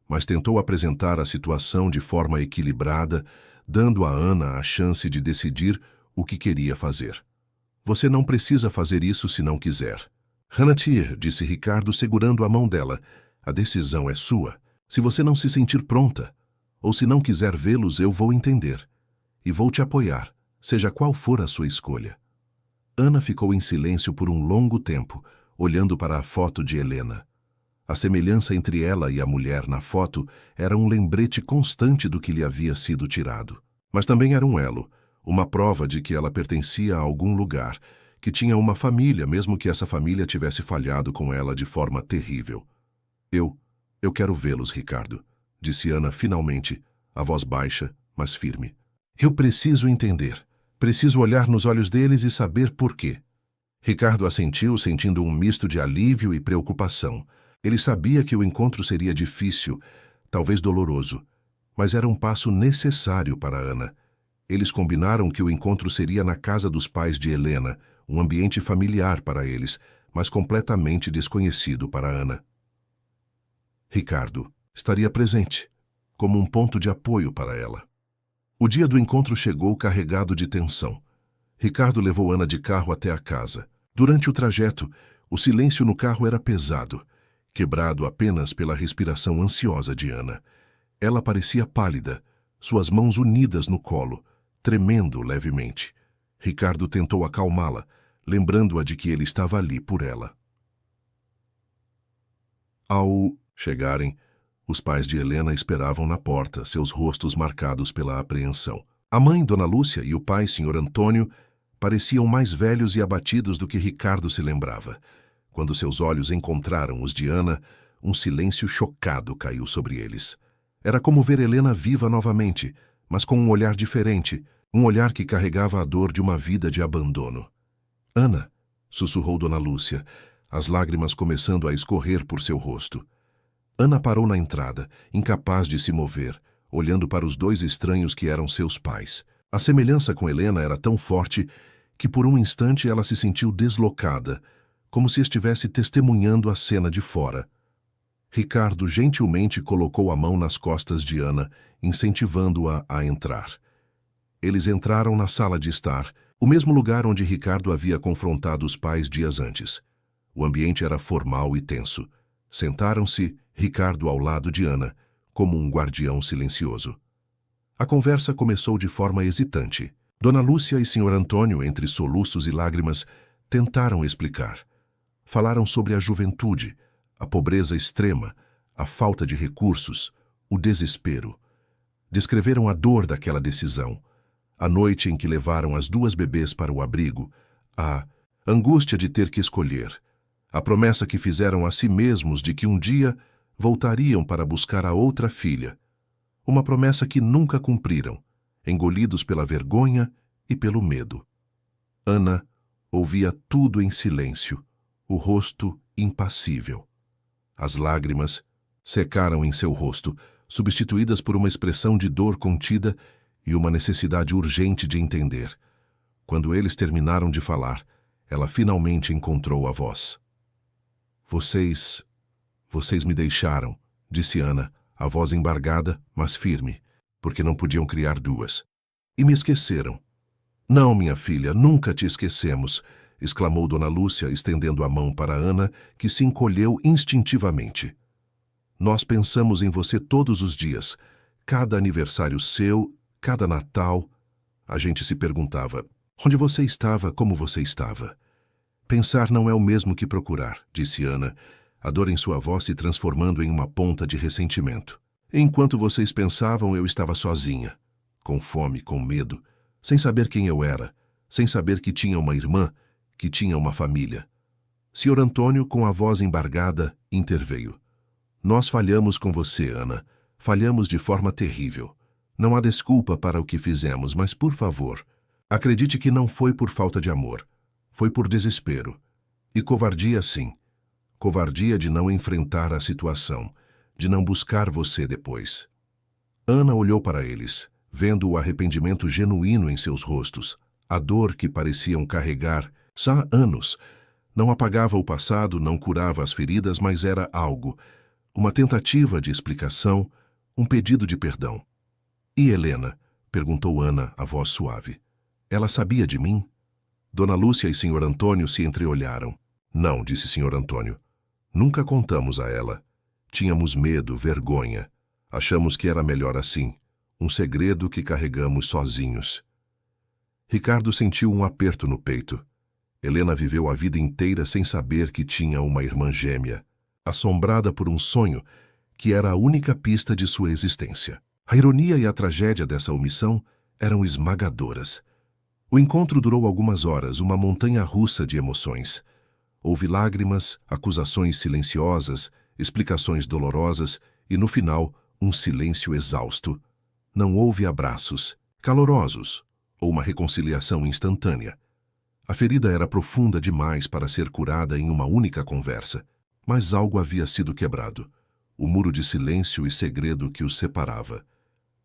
mas tentou apresentar a situação de forma equilibrada, dando a Ana a chance de decidir o que queria fazer. Você não precisa fazer isso se não quiser. Hanatir, disse Ricardo segurando a mão dela, a decisão é sua. Se você não se sentir pronta, ou se não quiser vê-los, eu vou entender. E vou te apoiar, seja qual for a sua escolha. Ana ficou em silêncio por um longo tempo, olhando para a foto de Helena. A semelhança entre ela e a mulher na foto era um lembrete constante do que lhe havia sido tirado. Mas também era um elo, uma prova de que ela pertencia a algum lugar, que tinha uma família, mesmo que essa família tivesse falhado com ela de forma terrível. Eu quero vê-los, Ricardo, disse Ana finalmente, a voz baixa, mas firme. Eu preciso entender. Preciso olhar nos olhos deles e saber por quê. Ricardo assentiu, sentindo um misto de alívio e preocupação. Ele sabia que o encontro seria difícil, talvez doloroso, mas era um passo necessário para Ana. Eles combinaram que o encontro seria na casa dos pais de Helena, um ambiente familiar para eles, mas completamente desconhecido para Ana. Ricardo estaria presente, como um ponto de apoio para ela. O dia do encontro chegou carregado de tensão. Ricardo levou Ana de carro até a casa. Durante o trajeto, o silêncio no carro era pesado, quebrado apenas pela respiração ansiosa de Ana. Ela parecia pálida, suas mãos unidas no colo, tremendo levemente. Ricardo tentou acalmá-la, lembrando-a de que ele estava ali por ela. Ao chegarem, os pais de Helena esperavam na porta, seus rostos marcados pela apreensão. A mãe, Dona Lúcia, e o pai, Sr. Antônio, pareciam mais velhos e abatidos do que Ricardo se lembrava. Quando seus olhos encontraram os de Ana, um silêncio chocado caiu sobre eles. Era como ver Helena viva novamente, mas com um olhar diferente, um olhar que carregava a dor de uma vida de abandono. Ana, sussurrou Dona Lúcia, as lágrimas começando a escorrer por seu rosto. Ana parou na entrada, incapaz de se mover, olhando para os dois estranhos que eram seus pais. A semelhança com Helena era tão forte que por um instante ela se sentiu deslocada, como se estivesse testemunhando a cena de fora. Ricardo gentilmente colocou a mão nas costas de Ana, incentivando-a a entrar. Eles entraram na sala de estar, o mesmo lugar onde Ricardo havia confrontado os pais dias antes. O ambiente era formal e tenso. Sentaram-se, Ricardo ao lado de Ana, como um guardião silencioso. A conversa começou de forma hesitante. Dona Lúcia e Sr. Antônio, entre soluços e lágrimas, tentaram explicar. Falaram sobre a juventude, a pobreza extrema, a falta de recursos, o desespero. Descreveram a dor daquela decisão, a noite em que levaram as duas bebês para o abrigo, a angústia de ter que escolher, a promessa que fizeram a si mesmos de que um dia voltariam para buscar a outra filha, uma promessa que nunca cumpriram, engolidos pela vergonha e pelo medo. Ana ouvia tudo em silêncio, o rosto impassível. As lágrimas secaram em seu rosto, substituídas por uma expressão de dor contida e uma necessidade urgente de entender. Quando eles terminaram de falar, ela finalmente encontrou a voz. Vocês me deixaram, disse Ana, a voz embargada, mas firme, porque não podiam criar duas. E me esqueceram. Não, minha filha, nunca te esquecemos, exclamou Dona Lúcia, estendendo a mão para Ana, que se encolheu instintivamente. Nós pensamos em você todos os dias, cada aniversário seu, cada Natal. A gente se perguntava, onde você estava, como você estava? Pensar não é o mesmo que procurar, disse Ana, a dor em sua voz se transformando em uma ponta de ressentimento. Enquanto vocês pensavam, eu estava sozinha, com fome, com medo, sem saber quem eu era, sem saber que tinha uma irmã, que tinha uma família. Sr. Antônio, com a voz embargada, interveio. Nós falhamos com você, Ana. Falhamos de forma terrível. Não há desculpa para o que fizemos, mas, por favor, acredite que não foi por falta de amor. Foi por desespero. E covardia, sim. Covardia de não enfrentar a situação, de não buscar você depois. Ana olhou para eles, vendo o arrependimento genuíno em seus rostos, a dor que pareciam carregar há anos. Não apagava o passado, não curava as feridas, mas era algo, uma tentativa de explicação, um pedido de perdão. E Helena? Perguntou Ana, a voz suave. Ela sabia de mim? Dona Lúcia e Sr. Antônio se entreolharam. Não, disse Sr. Antônio. Nunca contamos a ela. Tínhamos medo, vergonha. Achamos que era melhor assim. Um segredo que carregamos sozinhos. Ricardo sentiu um aperto no peito. Helena viveu a vida inteira sem saber que tinha uma irmã gêmea, assombrada por um sonho que era a única pista de sua existência. A ironia e a tragédia dessa omissão eram esmagadoras. O encontro durou algumas horas, uma montanha-russa de emoções. Houve lágrimas, acusações silenciosas, explicações dolorosas e, no final, um silêncio exausto. Não houve abraços, calorosos, ou uma reconciliação instantânea. A ferida era profunda demais para ser curada em uma única conversa, mas algo havia sido quebrado, o muro de silêncio e segredo que os separava.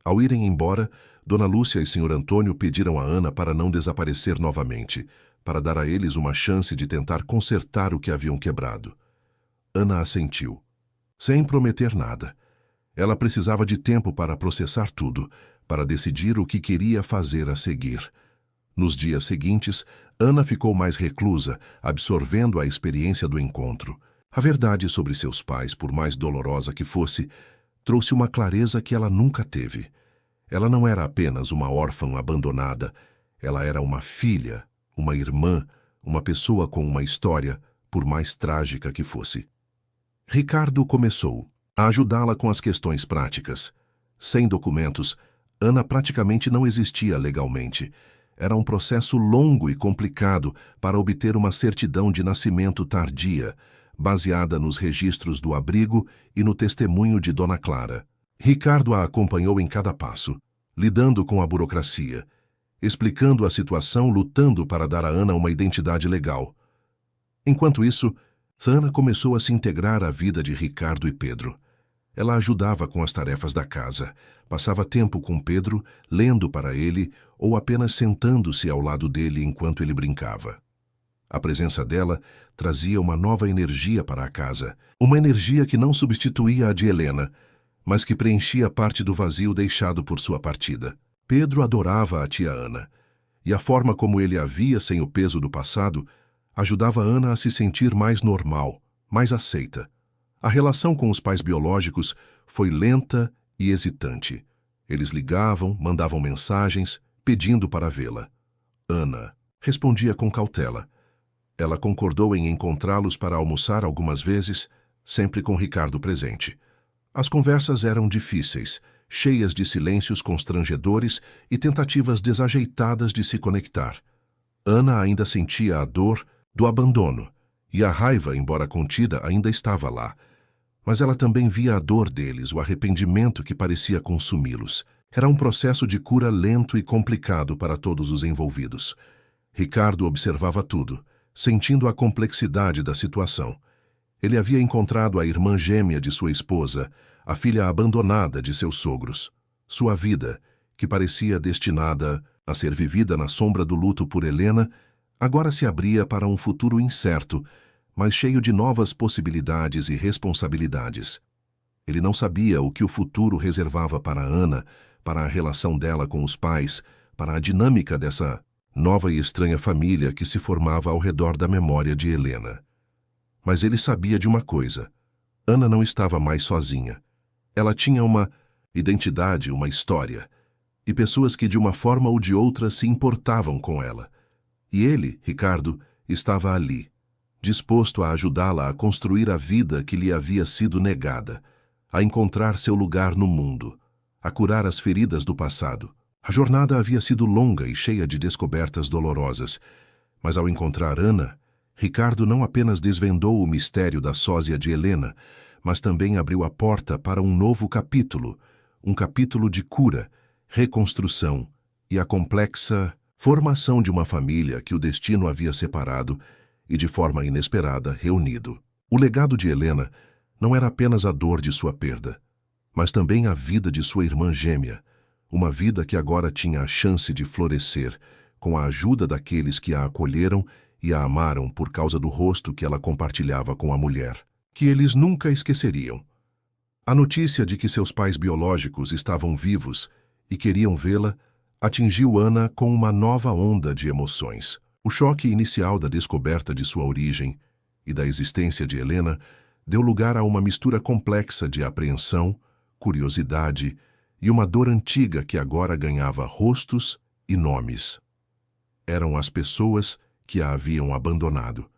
Ao irem embora, Dona Lúcia e Sr. Antônio pediram a Ana para não desaparecer novamente, para dar a eles uma chance de tentar consertar o que haviam quebrado. Ana assentiu, sem prometer nada. Ela precisava de tempo para processar tudo, para decidir o que queria fazer a seguir. Nos dias seguintes, Ana ficou mais reclusa, absorvendo a experiência do encontro. A verdade sobre seus pais, por mais dolorosa que fosse, trouxe uma clareza que ela nunca teve. Ela não era apenas uma órfã abandonada, ela era uma filha, uma irmã, uma pessoa com uma história, por mais trágica que fosse. Ricardo começou a ajudá-la com as questões práticas. Sem documentos, Ana praticamente não existia legalmente. Era um processo longo e complicado para obter uma certidão de nascimento tardia, baseada nos registros do abrigo e no testemunho de Dona Clara. Ricardo a acompanhou em cada passo, lidando com a burocracia, explicando a situação, lutando para dar a Ana uma identidade legal. Enquanto isso, Ana começou a se integrar à vida de Ricardo e Pedro. Ela ajudava com as tarefas da casa, passava tempo com Pedro, lendo para ele ou apenas sentando-se ao lado dele enquanto ele brincava. A presença dela trazia uma nova energia para a casa, uma energia que não substituía a de Helena, mas que preenchia parte do vazio deixado por sua partida. Pedro adorava a tia Ana, e a forma como ele a via sem o peso do passado ajudava Ana a se sentir mais normal, mais aceita. A relação com os pais biológicos foi lenta e hesitante. Eles ligavam, mandavam mensagens, pedindo para vê-la. Ana respondia com cautela. Ela concordou em encontrá-los para almoçar algumas vezes, sempre com Ricardo presente. As conversas eram difíceis, cheias de silêncios constrangedores e tentativas desajeitadas de se conectar. Ana ainda sentia a dor do abandono, e a raiva, embora contida, ainda estava lá. Mas ela também via a dor deles, o arrependimento que parecia consumi-los. Era um processo de cura lento e complicado para todos os envolvidos. Ricardo observava tudo, sentindo a complexidade da situação. Ele havia encontrado a irmã gêmea de sua esposa, a filha abandonada de seus sogros. Sua vida, que parecia destinada a ser vivida na sombra do luto por Helena, agora se abria para um futuro incerto, mas cheio de novas possibilidades e responsabilidades. Ele não sabia o que o futuro reservava para Ana, para a relação dela com os pais, para a dinâmica dessa nova e estranha família que se formava ao redor da memória de Helena. Mas ele sabia de uma coisa: Ana não estava mais sozinha. Ela tinha uma identidade, uma história, e pessoas que de uma forma ou de outra se importavam com ela. E ele, Ricardo, estava ali, disposto a ajudá-la a construir a vida que lhe havia sido negada, a encontrar seu lugar no mundo, a curar as feridas do passado. A jornada havia sido longa e cheia de descobertas dolorosas, mas ao encontrar Ana, Ricardo não apenas desvendou o mistério da sósia de Helena, mas também abriu a porta para um novo capítulo, um capítulo de cura, reconstrução e a complexa formação de uma família que o destino havia separado e, de forma inesperada, reunido. O legado de Helena não era apenas a dor de sua perda, mas também a vida de sua irmã gêmea, uma vida que agora tinha a chance de florescer, com a ajuda daqueles que a acolheram e a amaram por causa do rosto que ela compartilhava com a mulher, que eles nunca esqueceriam. A notícia de que seus pais biológicos estavam vivos e queriam vê-la atingiu Ana com uma nova onda de emoções. O choque inicial da descoberta de sua origem e da existência de Helena deu lugar a uma mistura complexa de apreensão, curiosidade e uma dor antiga que agora ganhava rostos e nomes. Eram as pessoas que a haviam abandonado,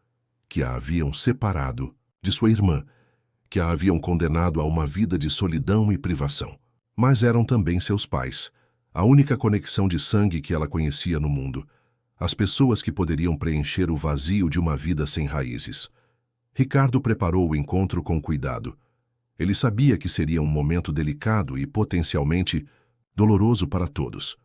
que a haviam separado de sua irmã, que a haviam condenado a uma vida de solidão e privação. Mas eram também seus pais, a única conexão de sangue que ela conhecia no mundo, as pessoas que poderiam preencher o vazio de uma vida sem raízes. Ricardo preparou o encontro com cuidado. Ele sabia que seria um momento delicado e potencialmente doloroso para todos.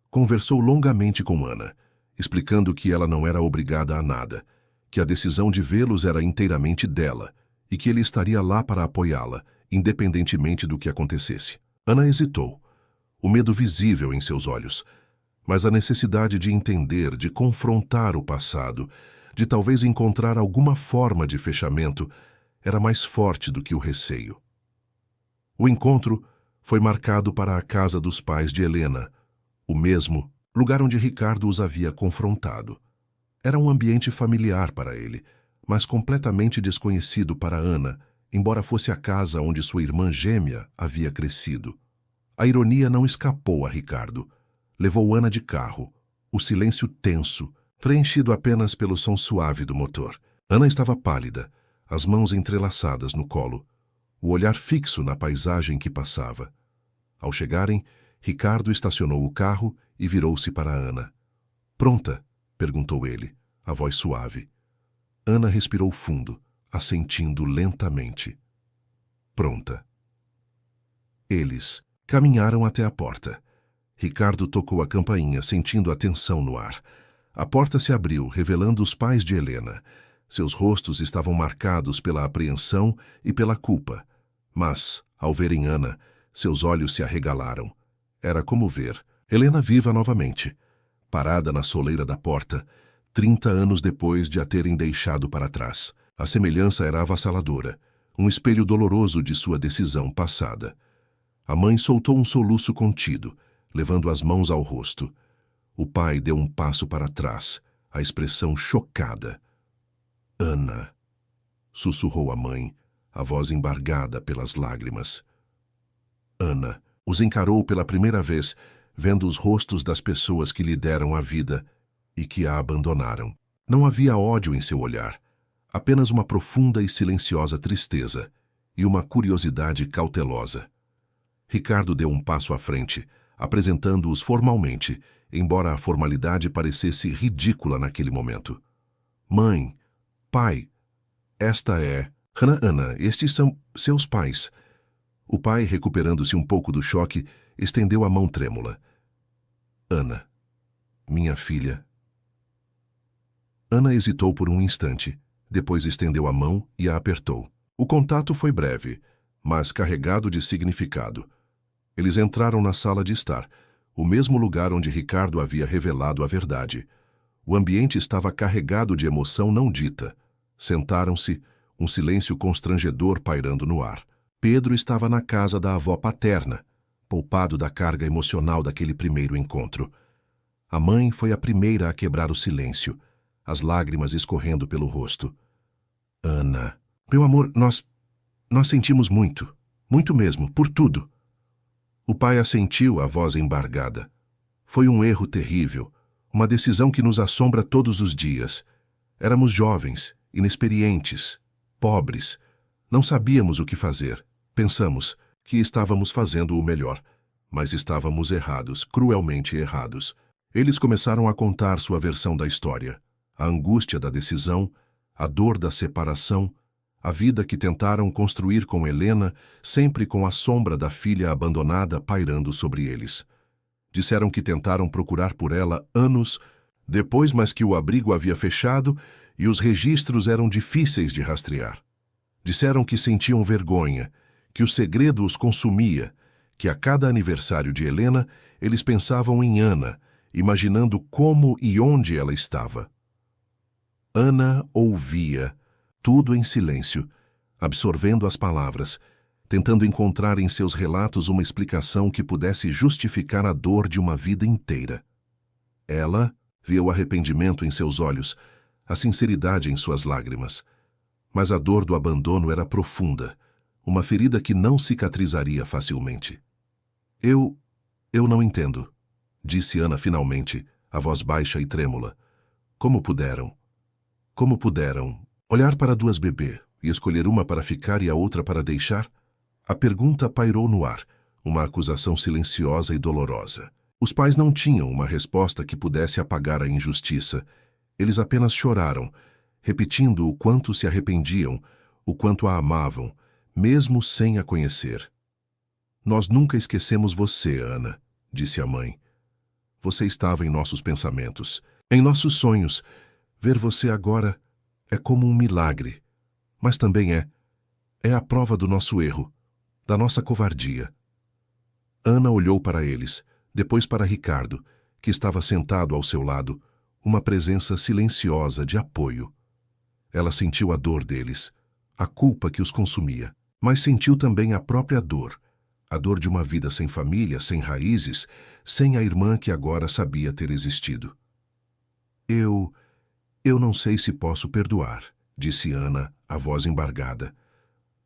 Conversou longamente com Ana, explicando que ela não era obrigada a nada, que a decisão de vê-los era inteiramente dela e que ele estaria lá para apoiá-la, independentemente do que acontecesse. Ana hesitou, o medo visível em seus olhos, mas a necessidade de entender, de confrontar o passado, de talvez encontrar alguma forma de fechamento, era mais forte do que o receio. O encontro foi marcado para a casa dos pais de Helena, o mesmo lugar onde Ricardo os havia confrontado. Era um ambiente familiar para ele, mas completamente desconhecido para Ana, embora fosse a casa onde sua irmã gêmea havia crescido. A ironia não escapou a Ricardo. Levou Ana de carro, o silêncio tenso, preenchido apenas pelo som suave do motor. Ana estava pálida, as mãos entrelaçadas no colo, o olhar fixo na paisagem que passava. Ao chegarem, Ricardo estacionou o carro e virou-se para Ana. "Pronta?" perguntou ele, a voz suave. Ana respirou fundo, assentindo lentamente. "Pronta." Eles caminharam até a porta. Ricardo tocou a campainha, sentindo a tensão no ar. A porta se abriu, revelando os pais de Helena. Seus rostos estavam marcados pela apreensão e pela culpa. Mas, ao verem Ana, seus olhos se arregalaram. Era como ver Helena viva novamente, parada na soleira da porta, 30 anos depois de a terem deixado para trás. A semelhança era avassaladora, um espelho doloroso de sua decisão passada. A mãe soltou um soluço contido, levando as mãos ao rosto. O pai deu um passo para trás, a expressão chocada. Ana, sussurrou a mãe, a voz embargada pelas lágrimas. Ana os encarou pela primeira vez, vendo os rostos das pessoas que lhe deram a vida e que a abandonaram. Não havia ódio em seu olhar, apenas uma profunda e silenciosa tristeza e uma curiosidade cautelosa. Ricardo deu um passo à frente, apresentando-os formalmente, embora a formalidade parecesse ridícula naquele momento. Mãe, pai, esta é... Ana, estes são seus pais. O pai, recuperando-se um pouco do choque, estendeu a mão trêmula. Ana, minha filha. Ana hesitou por um instante, depois estendeu a mão e a apertou. O contato foi breve, mas carregado de significado. Eles entraram na sala de estar, o mesmo lugar onde Ricardo havia revelado a verdade. O ambiente estava carregado de emoção não dita. Sentaram-se, um silêncio constrangedor pairando no ar. Pedro estava na casa da avó paterna, poupado da carga emocional daquele primeiro encontro. A mãe foi a primeira a quebrar o silêncio, as lágrimas escorrendo pelo rosto. Ana, meu amor, nós sentimos muito, muito mesmo, por tudo. O pai assentiu, a voz embargada. Foi um erro terrível, uma decisão que nos assombra todos os dias. Éramos jovens, inexperientes, pobres. Não sabíamos o que fazer. Pensamos que estávamos fazendo o melhor, mas estávamos errados, cruelmente errados. Eles começaram a contar sua versão da história. A angústia da decisão, a dor da separação, a vida que tentaram construir com Helena, sempre com a sombra da filha abandonada pairando sobre eles. Disseram que tentaram procurar por ela anos depois, mas que o abrigo havia fechado e os registros eram difíceis de rastrear. Disseram que sentiam vergonha, que o segredo os consumia, que a cada aniversário de Helena eles pensavam em Ana, imaginando como e onde ela estava. Ana ouvia, tudo em silêncio, absorvendo as palavras, tentando encontrar em seus relatos uma explicação que pudesse justificar a dor de uma vida inteira. Ela via o arrependimento em seus olhos, a sinceridade em suas lágrimas. Mas a dor do abandono era profunda, uma ferida que não cicatrizaria facilmente. Eu não entendo, disse Ana finalmente, a voz baixa e trêmula. Como puderam olhar para duas bebês e escolher uma para ficar e a outra para deixar? A pergunta pairou no ar, uma acusação silenciosa e dolorosa. Os pais não tinham uma resposta que pudesse apagar a injustiça. Eles apenas choraram, repetindo o quanto se arrependiam, o quanto a amavam, mesmo sem a conhecer. Nós nunca esquecemos você, Ana, disse a mãe. Você estava em nossos pensamentos, em nossos sonhos. Ver você agora é como um milagre, mas também é a prova do nosso erro, da nossa covardia. Ana olhou para eles, depois para Ricardo, que estava sentado ao seu lado, uma presença silenciosa de apoio. Ela sentiu a dor deles, a culpa que os consumia, mas sentiu também a própria dor, a dor de uma vida sem família, sem raízes, sem a irmã que agora sabia ter existido. Eu não sei se posso perdoar, disse Ana, a voz embargada.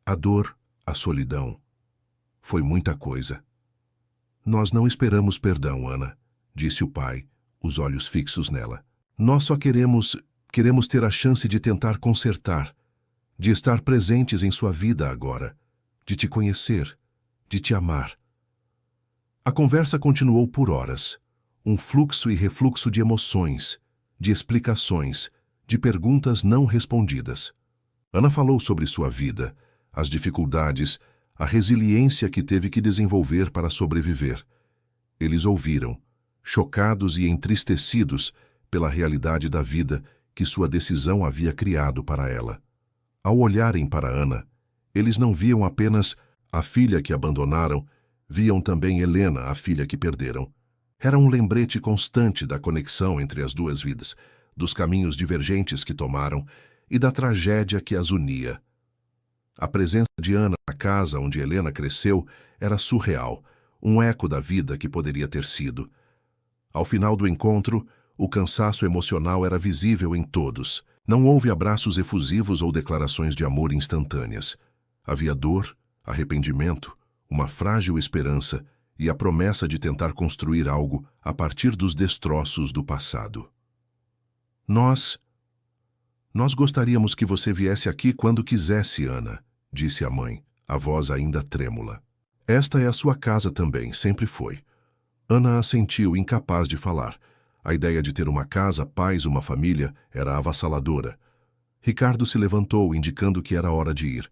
A dor, a solidão. Foi muita coisa. Nós não esperamos perdão, Ana, disse o pai, os olhos fixos nela. Nós só queremos ter a chance de tentar consertar, de estar presentes em sua vida agora, de te conhecer, de te amar. A conversa continuou por horas, um fluxo e refluxo de emoções, de explicações, de perguntas não respondidas. Ana falou sobre sua vida, as dificuldades, a resiliência que teve que desenvolver para sobreviver. Eles ouviram, chocados e entristecidos pela realidade da vida que sua decisão havia criado para ela. Ao olharem para Ana, eles não viam apenas a filha que abandonaram, viam também Helena, a filha que perderam. Era um lembrete constante da conexão entre as duas vidas, dos caminhos divergentes que tomaram e da tragédia que as unia. A presença de Ana na casa onde Helena cresceu era surreal, um eco da vida que poderia ter sido. Ao final do encontro, o cansaço emocional era visível em todos. Não houve abraços efusivos ou declarações de amor instantâneas. Havia dor, arrependimento, uma frágil esperança e a promessa de tentar construir algo a partir dos destroços do passado. Nós gostaríamos que você viesse aqui quando quisesse, Ana, disse a mãe, a voz ainda trêmula. Esta é a sua casa também, sempre foi. Ana assentiu, incapaz de falar. A ideia de ter uma casa, pais, uma família, era avassaladora. Ricardo se levantou, indicando que era hora de ir.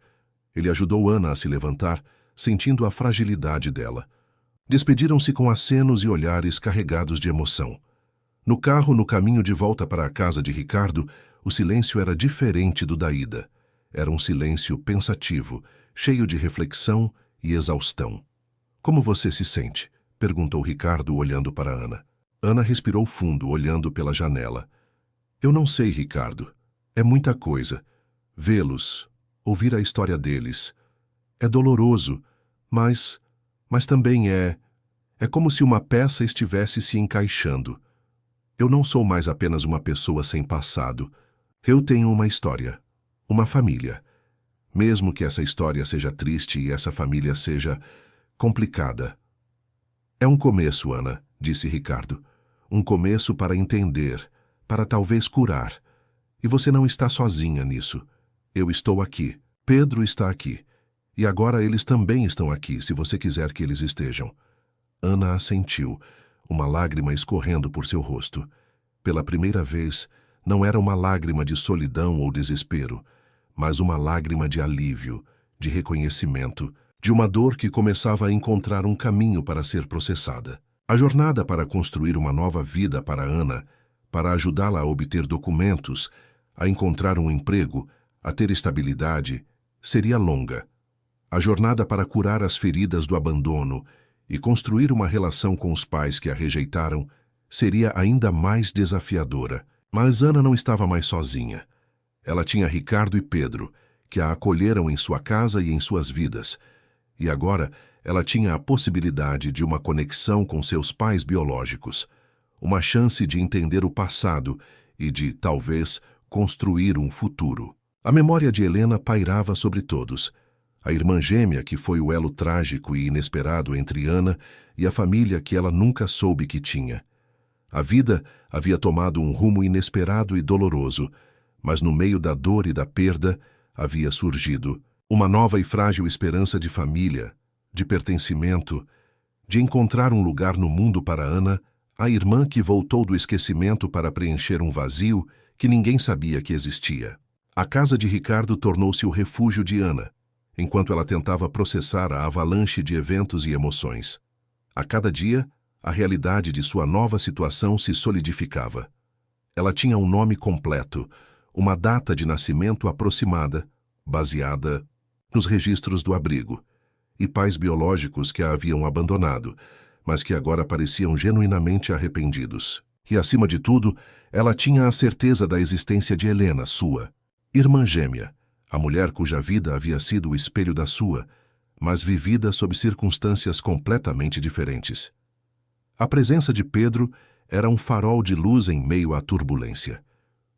Ele ajudou Ana a se levantar, sentindo a fragilidade dela. Despediram-se com acenos e olhares carregados de emoção. No carro, no caminho de volta para a casa de Ricardo, o silêncio era diferente do da ida. Era um silêncio pensativo, cheio de reflexão e exaustão. Como você se sente? Perguntou Ricardo, olhando para Ana. Ana respirou fundo, olhando pela janela. Eu não sei, Ricardo. É muita coisa. Vê-los, ouvir a história deles. É doloroso, mas também é como se uma peça estivesse se encaixando. Eu não sou mais apenas uma pessoa sem passado. Eu tenho uma história, uma família. Mesmo que essa história seja triste e essa família seja complicada. É um começo, Ana, disse Ricardo. Um começo para entender, para talvez curar. E você não está sozinha nisso. Eu estou aqui. Pedro está aqui. E agora eles também estão aqui, se você quiser que eles estejam. Ana assentiu, uma lágrima escorrendo por seu rosto. Pela primeira vez, não era uma lágrima de solidão ou desespero, mas uma lágrima de alívio, de reconhecimento, de uma dor que começava a encontrar um caminho para ser processada. A jornada para construir uma nova vida para Ana, para ajudá-la a obter documentos, a encontrar um emprego, a ter estabilidade, seria longa. A jornada para curar as feridas do abandono e construir uma relação com os pais que a rejeitaram seria ainda mais desafiadora. Mas Ana não estava mais sozinha. Ela tinha Ricardo e Pedro, que a acolheram em sua casa e em suas vidas. E agora ela tinha a possibilidade de uma conexão com seus pais biológicos, uma chance de entender o passado e de, talvez, construir um futuro. A memória de Helena pairava sobre todos. A irmã gêmea que foi o elo trágico e inesperado entre Ana e a família que ela nunca soube que tinha. A vida havia tomado um rumo inesperado e doloroso, mas no meio da dor e da perda havia surgido uma nova e frágil esperança de família, de pertencimento, de encontrar um lugar no mundo para Ana, a irmã que voltou do esquecimento para preencher um vazio que ninguém sabia que existia. A casa de Ricardo tornou-se o refúgio de Ana, enquanto ela tentava processar a avalanche de eventos e emoções. A cada dia, a realidade de sua nova situação se solidificava. Ela tinha um nome completo, uma data de nascimento aproximada, baseada nos registros do abrigo, e pais biológicos que a haviam abandonado, mas que agora pareciam genuinamente arrependidos. E, acima de tudo, ela tinha a certeza da existência de Helena, sua irmã gêmea, a mulher cuja vida havia sido o espelho da sua, mas vivida sob circunstâncias completamente diferentes. A presença de Pedro era um farol de luz em meio à turbulência.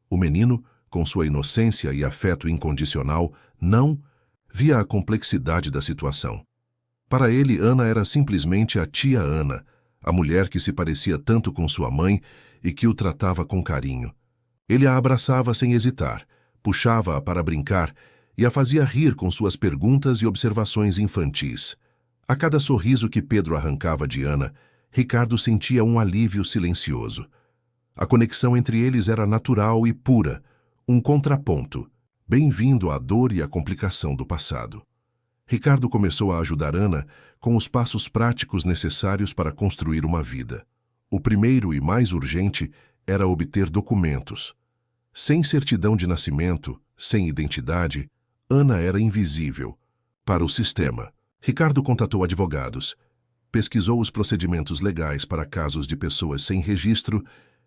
O menino, com sua inocência e afeto incondicional, não via a complexidade da situação. Para ele, Ana era simplesmente a tia Ana, a mulher que se parecia tanto com sua mãe e que o tratava com carinho. Ele a abraçava sem hesitar, puxava-a para brincar e a fazia rir com suas perguntas e observações infantis. A cada sorriso que Pedro arrancava de Ana, Ricardo sentia um alívio silencioso. A conexão entre eles era natural e pura, um contraponto, bem-vindo à dor e à complicação do passado. Ricardo começou a ajudar Ana com os passos práticos necessários para construir uma vida. O primeiro e mais urgente era obter documentos. Sem certidão de nascimento, sem identidade, Ana era invisível. Para o sistema, Ricardo contatou advogados, pesquisou os procedimentos legais para casos de pessoas sem registro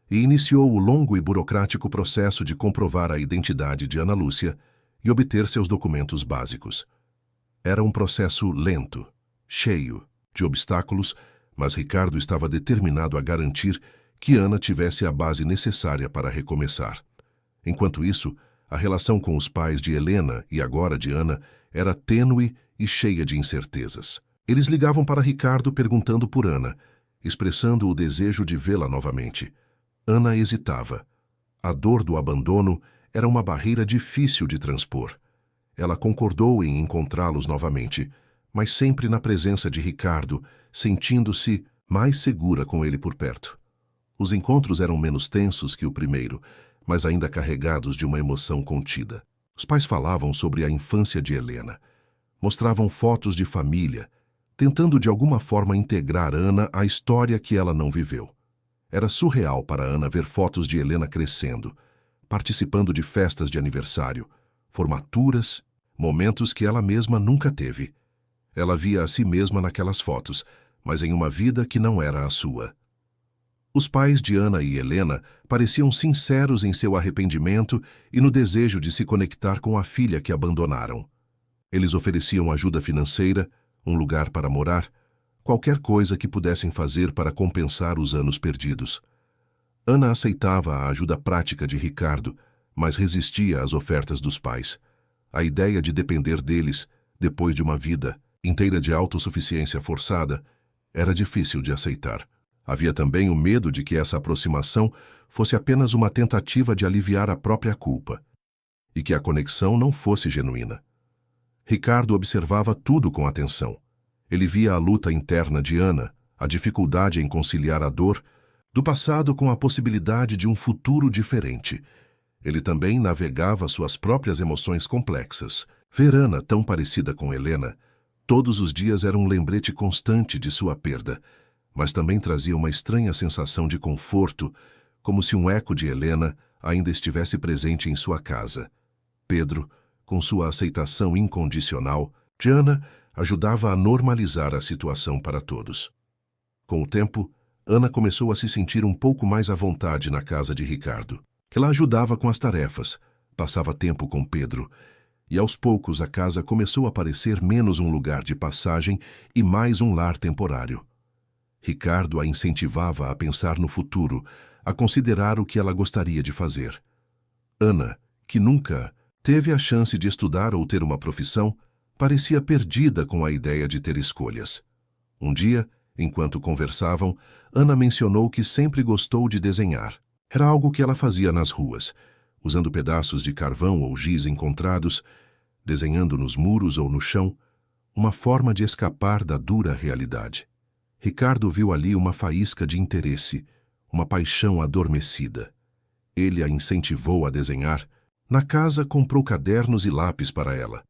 e iniciou o longo e burocrático processo de comprovar a identidade de Ana Lúcia e obter seus documentos básicos. Era um processo lento, cheio de obstáculos, mas Ricardo estava determinado a garantir que Ana tivesse a base necessária para recomeçar. Enquanto isso, a relação com os pais de Helena e agora de Ana era tênue e cheia de incertezas. Eles ligavam para Ricardo perguntando por Ana, expressando o desejo de vê-la novamente. Ana hesitava. A dor do abandono era uma barreira difícil de transpor. Ela concordou em encontrá-los novamente, mas sempre na presença de Ricardo, sentindo-se mais segura com ele por perto. Os encontros eram menos tensos que o primeiro, mas ainda carregados de uma emoção contida. Os pais falavam sobre a infância de Helena. Mostravam fotos de família, tentando de alguma forma integrar Ana à história que ela não viveu. Era surreal para Ana ver fotos de Helena crescendo, participando de festas de aniversário, formaturas, momentos que ela mesma nunca teve. Ela via a si mesma naquelas fotos, mas em uma vida que não era a sua. Os pais de Ana e Helena pareciam sinceros em seu arrependimento e no desejo de se conectar com a filha que abandonaram. Eles ofereciam ajuda financeira, um lugar para morar, qualquer coisa que pudessem fazer para compensar os anos perdidos. Ana aceitava a ajuda prática de Ricardo, mas resistia às ofertas dos pais. A ideia de depender deles, depois de uma vida inteira de autossuficiência forçada, era difícil de aceitar. Havia também o medo de que essa aproximação fosse apenas uma tentativa de aliviar a própria culpa, e que a conexão não fosse genuína. Ricardo observava tudo com atenção. Ele via a luta interna de Ana, a dificuldade em conciliar a dor do passado com a possibilidade de um futuro diferente. Ele também navegava suas próprias emoções complexas. Ver Ana tão parecida com Helena, todos os dias era um lembrete constante de sua perda, mas também trazia uma estranha sensação de conforto, como se um eco de Helena ainda estivesse presente em sua casa. Pedro, com sua aceitação incondicional, de Ana, ajudava a normalizar a situação para todos. Com o tempo, Ana começou a se sentir um pouco mais à vontade na casa de Ricardo. Ela ajudava com as tarefas, passava tempo com Pedro, e aos poucos a casa começou a parecer menos um lugar de passagem e mais um lar temporário. Ricardo a incentivava a pensar no futuro, a considerar o que ela gostaria de fazer. Ana, que nunca teve a chance de estudar ou ter uma profissão, parecia perdida com a ideia de ter escolhas. Um dia, enquanto conversavam, Ana mencionou que sempre gostou de desenhar. Era algo que ela fazia nas ruas, usando pedaços de carvão ou giz encontrados, desenhando nos muros ou no chão, uma forma de escapar da dura realidade. Ricardo viu ali uma faísca de interesse, uma paixão adormecida. Ele a incentivou a desenhar. Na casa, comprou cadernos e lápis para ela.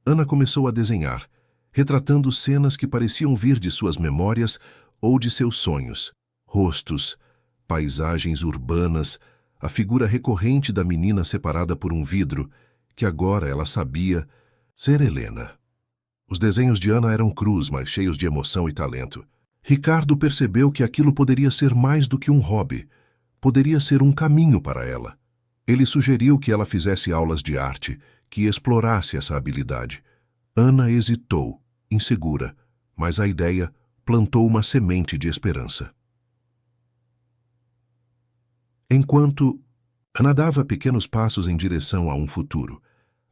Ana começou a desenhar, retratando cenas que pareciam vir de suas memórias ou de seus sonhos. Rostos, paisagens urbanas, a figura recorrente da menina separada por um vidro, que agora ela sabia ser Helena. Os desenhos de Ana eram crus, mas cheios de emoção e talento. Ricardo percebeu que aquilo poderia ser mais do que um hobby, poderia ser um caminho para ela. Ele sugeriu que ela fizesse aulas de arte, que explorasse essa habilidade. Ana hesitou, insegura, mas a ideia plantou uma semente de esperança. Enquanto Ana dava pequenos passos em direção a um futuro,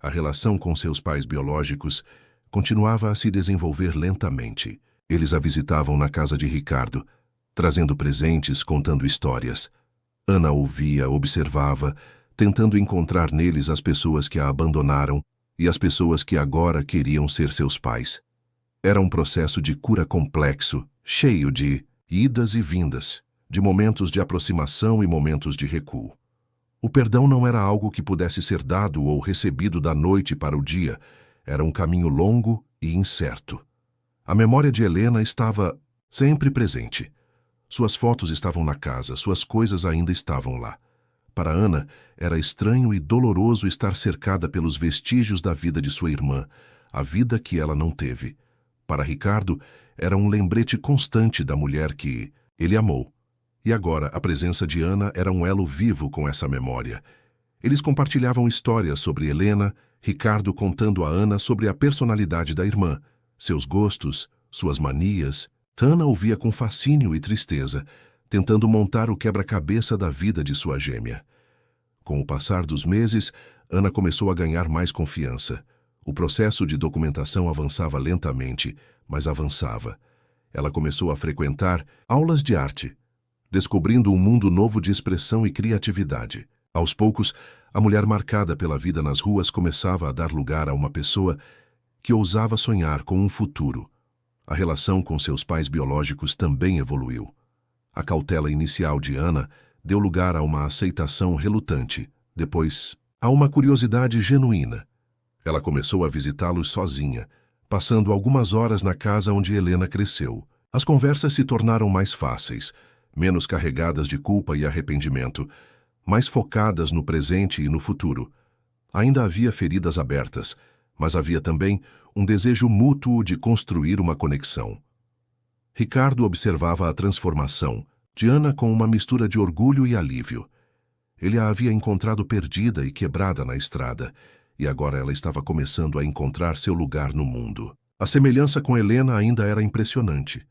a relação com seus pais biológicos continuava a se desenvolver lentamente. Eles a visitavam na casa de Ricardo, trazendo presentes, contando histórias. Ana ouvia, observava, tentando encontrar neles as pessoas que a abandonaram e as pessoas que agora queriam ser seus pais. Era um processo de cura complexo, cheio de idas e vindas, de momentos de aproximação e momentos de recuo. O perdão não era algo que pudesse ser dado ou recebido da noite para o dia, era um caminho longo e incerto. A memória de Helena estava sempre presente. Suas fotos estavam na casa, suas coisas ainda estavam lá. Para Ana, era estranho e doloroso estar cercada pelos vestígios da vida de sua irmã, a vida que ela não teve. Para Ricardo, era um lembrete constante da mulher que ele amou. E agora, a presença de Ana era um elo vivo com essa memória. Eles compartilhavam histórias sobre Helena, Ricardo contando a Ana sobre a personalidade da irmã, seus gostos, suas manias, Ana o via com fascínio e tristeza, tentando montar o quebra-cabeça da vida de sua gêmea. Com o passar dos meses, Ana começou a ganhar mais confiança. O processo de documentação avançava lentamente, mas avançava. Ela começou a frequentar aulas de arte, descobrindo um mundo novo de expressão e criatividade. Aos poucos, a mulher marcada pela vida nas ruas começava a dar lugar a uma pessoa que ousava sonhar com um futuro. A relação com seus pais biológicos também evoluiu. A cautela inicial de Ana deu lugar a uma aceitação relutante, depois a uma curiosidade genuína. Ela começou a visitá-los sozinha, passando algumas horas na casa onde Helena cresceu. As conversas se tornaram mais fáceis, menos carregadas de culpa e arrependimento, mais focadas no presente e no futuro. Ainda havia feridas abertas, mas havia também um desejo mútuo de construir uma conexão. Ricardo observava a transformação de Ana com uma mistura de orgulho e alívio. Ele a havia encontrado perdida e quebrada na estrada, e agora ela estava começando a encontrar seu lugar no mundo. A semelhança com Helena ainda era impressionante,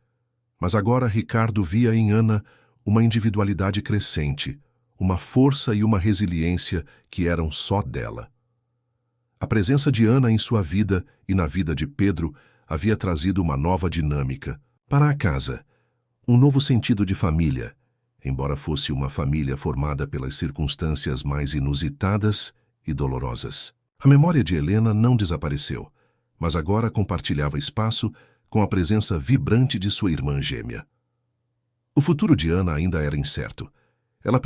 mas agora Ricardo via em Ana uma individualidade crescente, uma força e uma resiliência que eram só dela. A presença de Ana em sua vida e na vida de Pedro havia trazido uma nova dinâmica para a casa, um novo sentido de família, embora fosse uma família formada pelas circunstâncias mais inusitadas e dolorosas. A memória de Helena não desapareceu, mas agora compartilhava espaço com a presença vibrante de sua irmã gêmea. O futuro de Ana ainda era incerto. Ela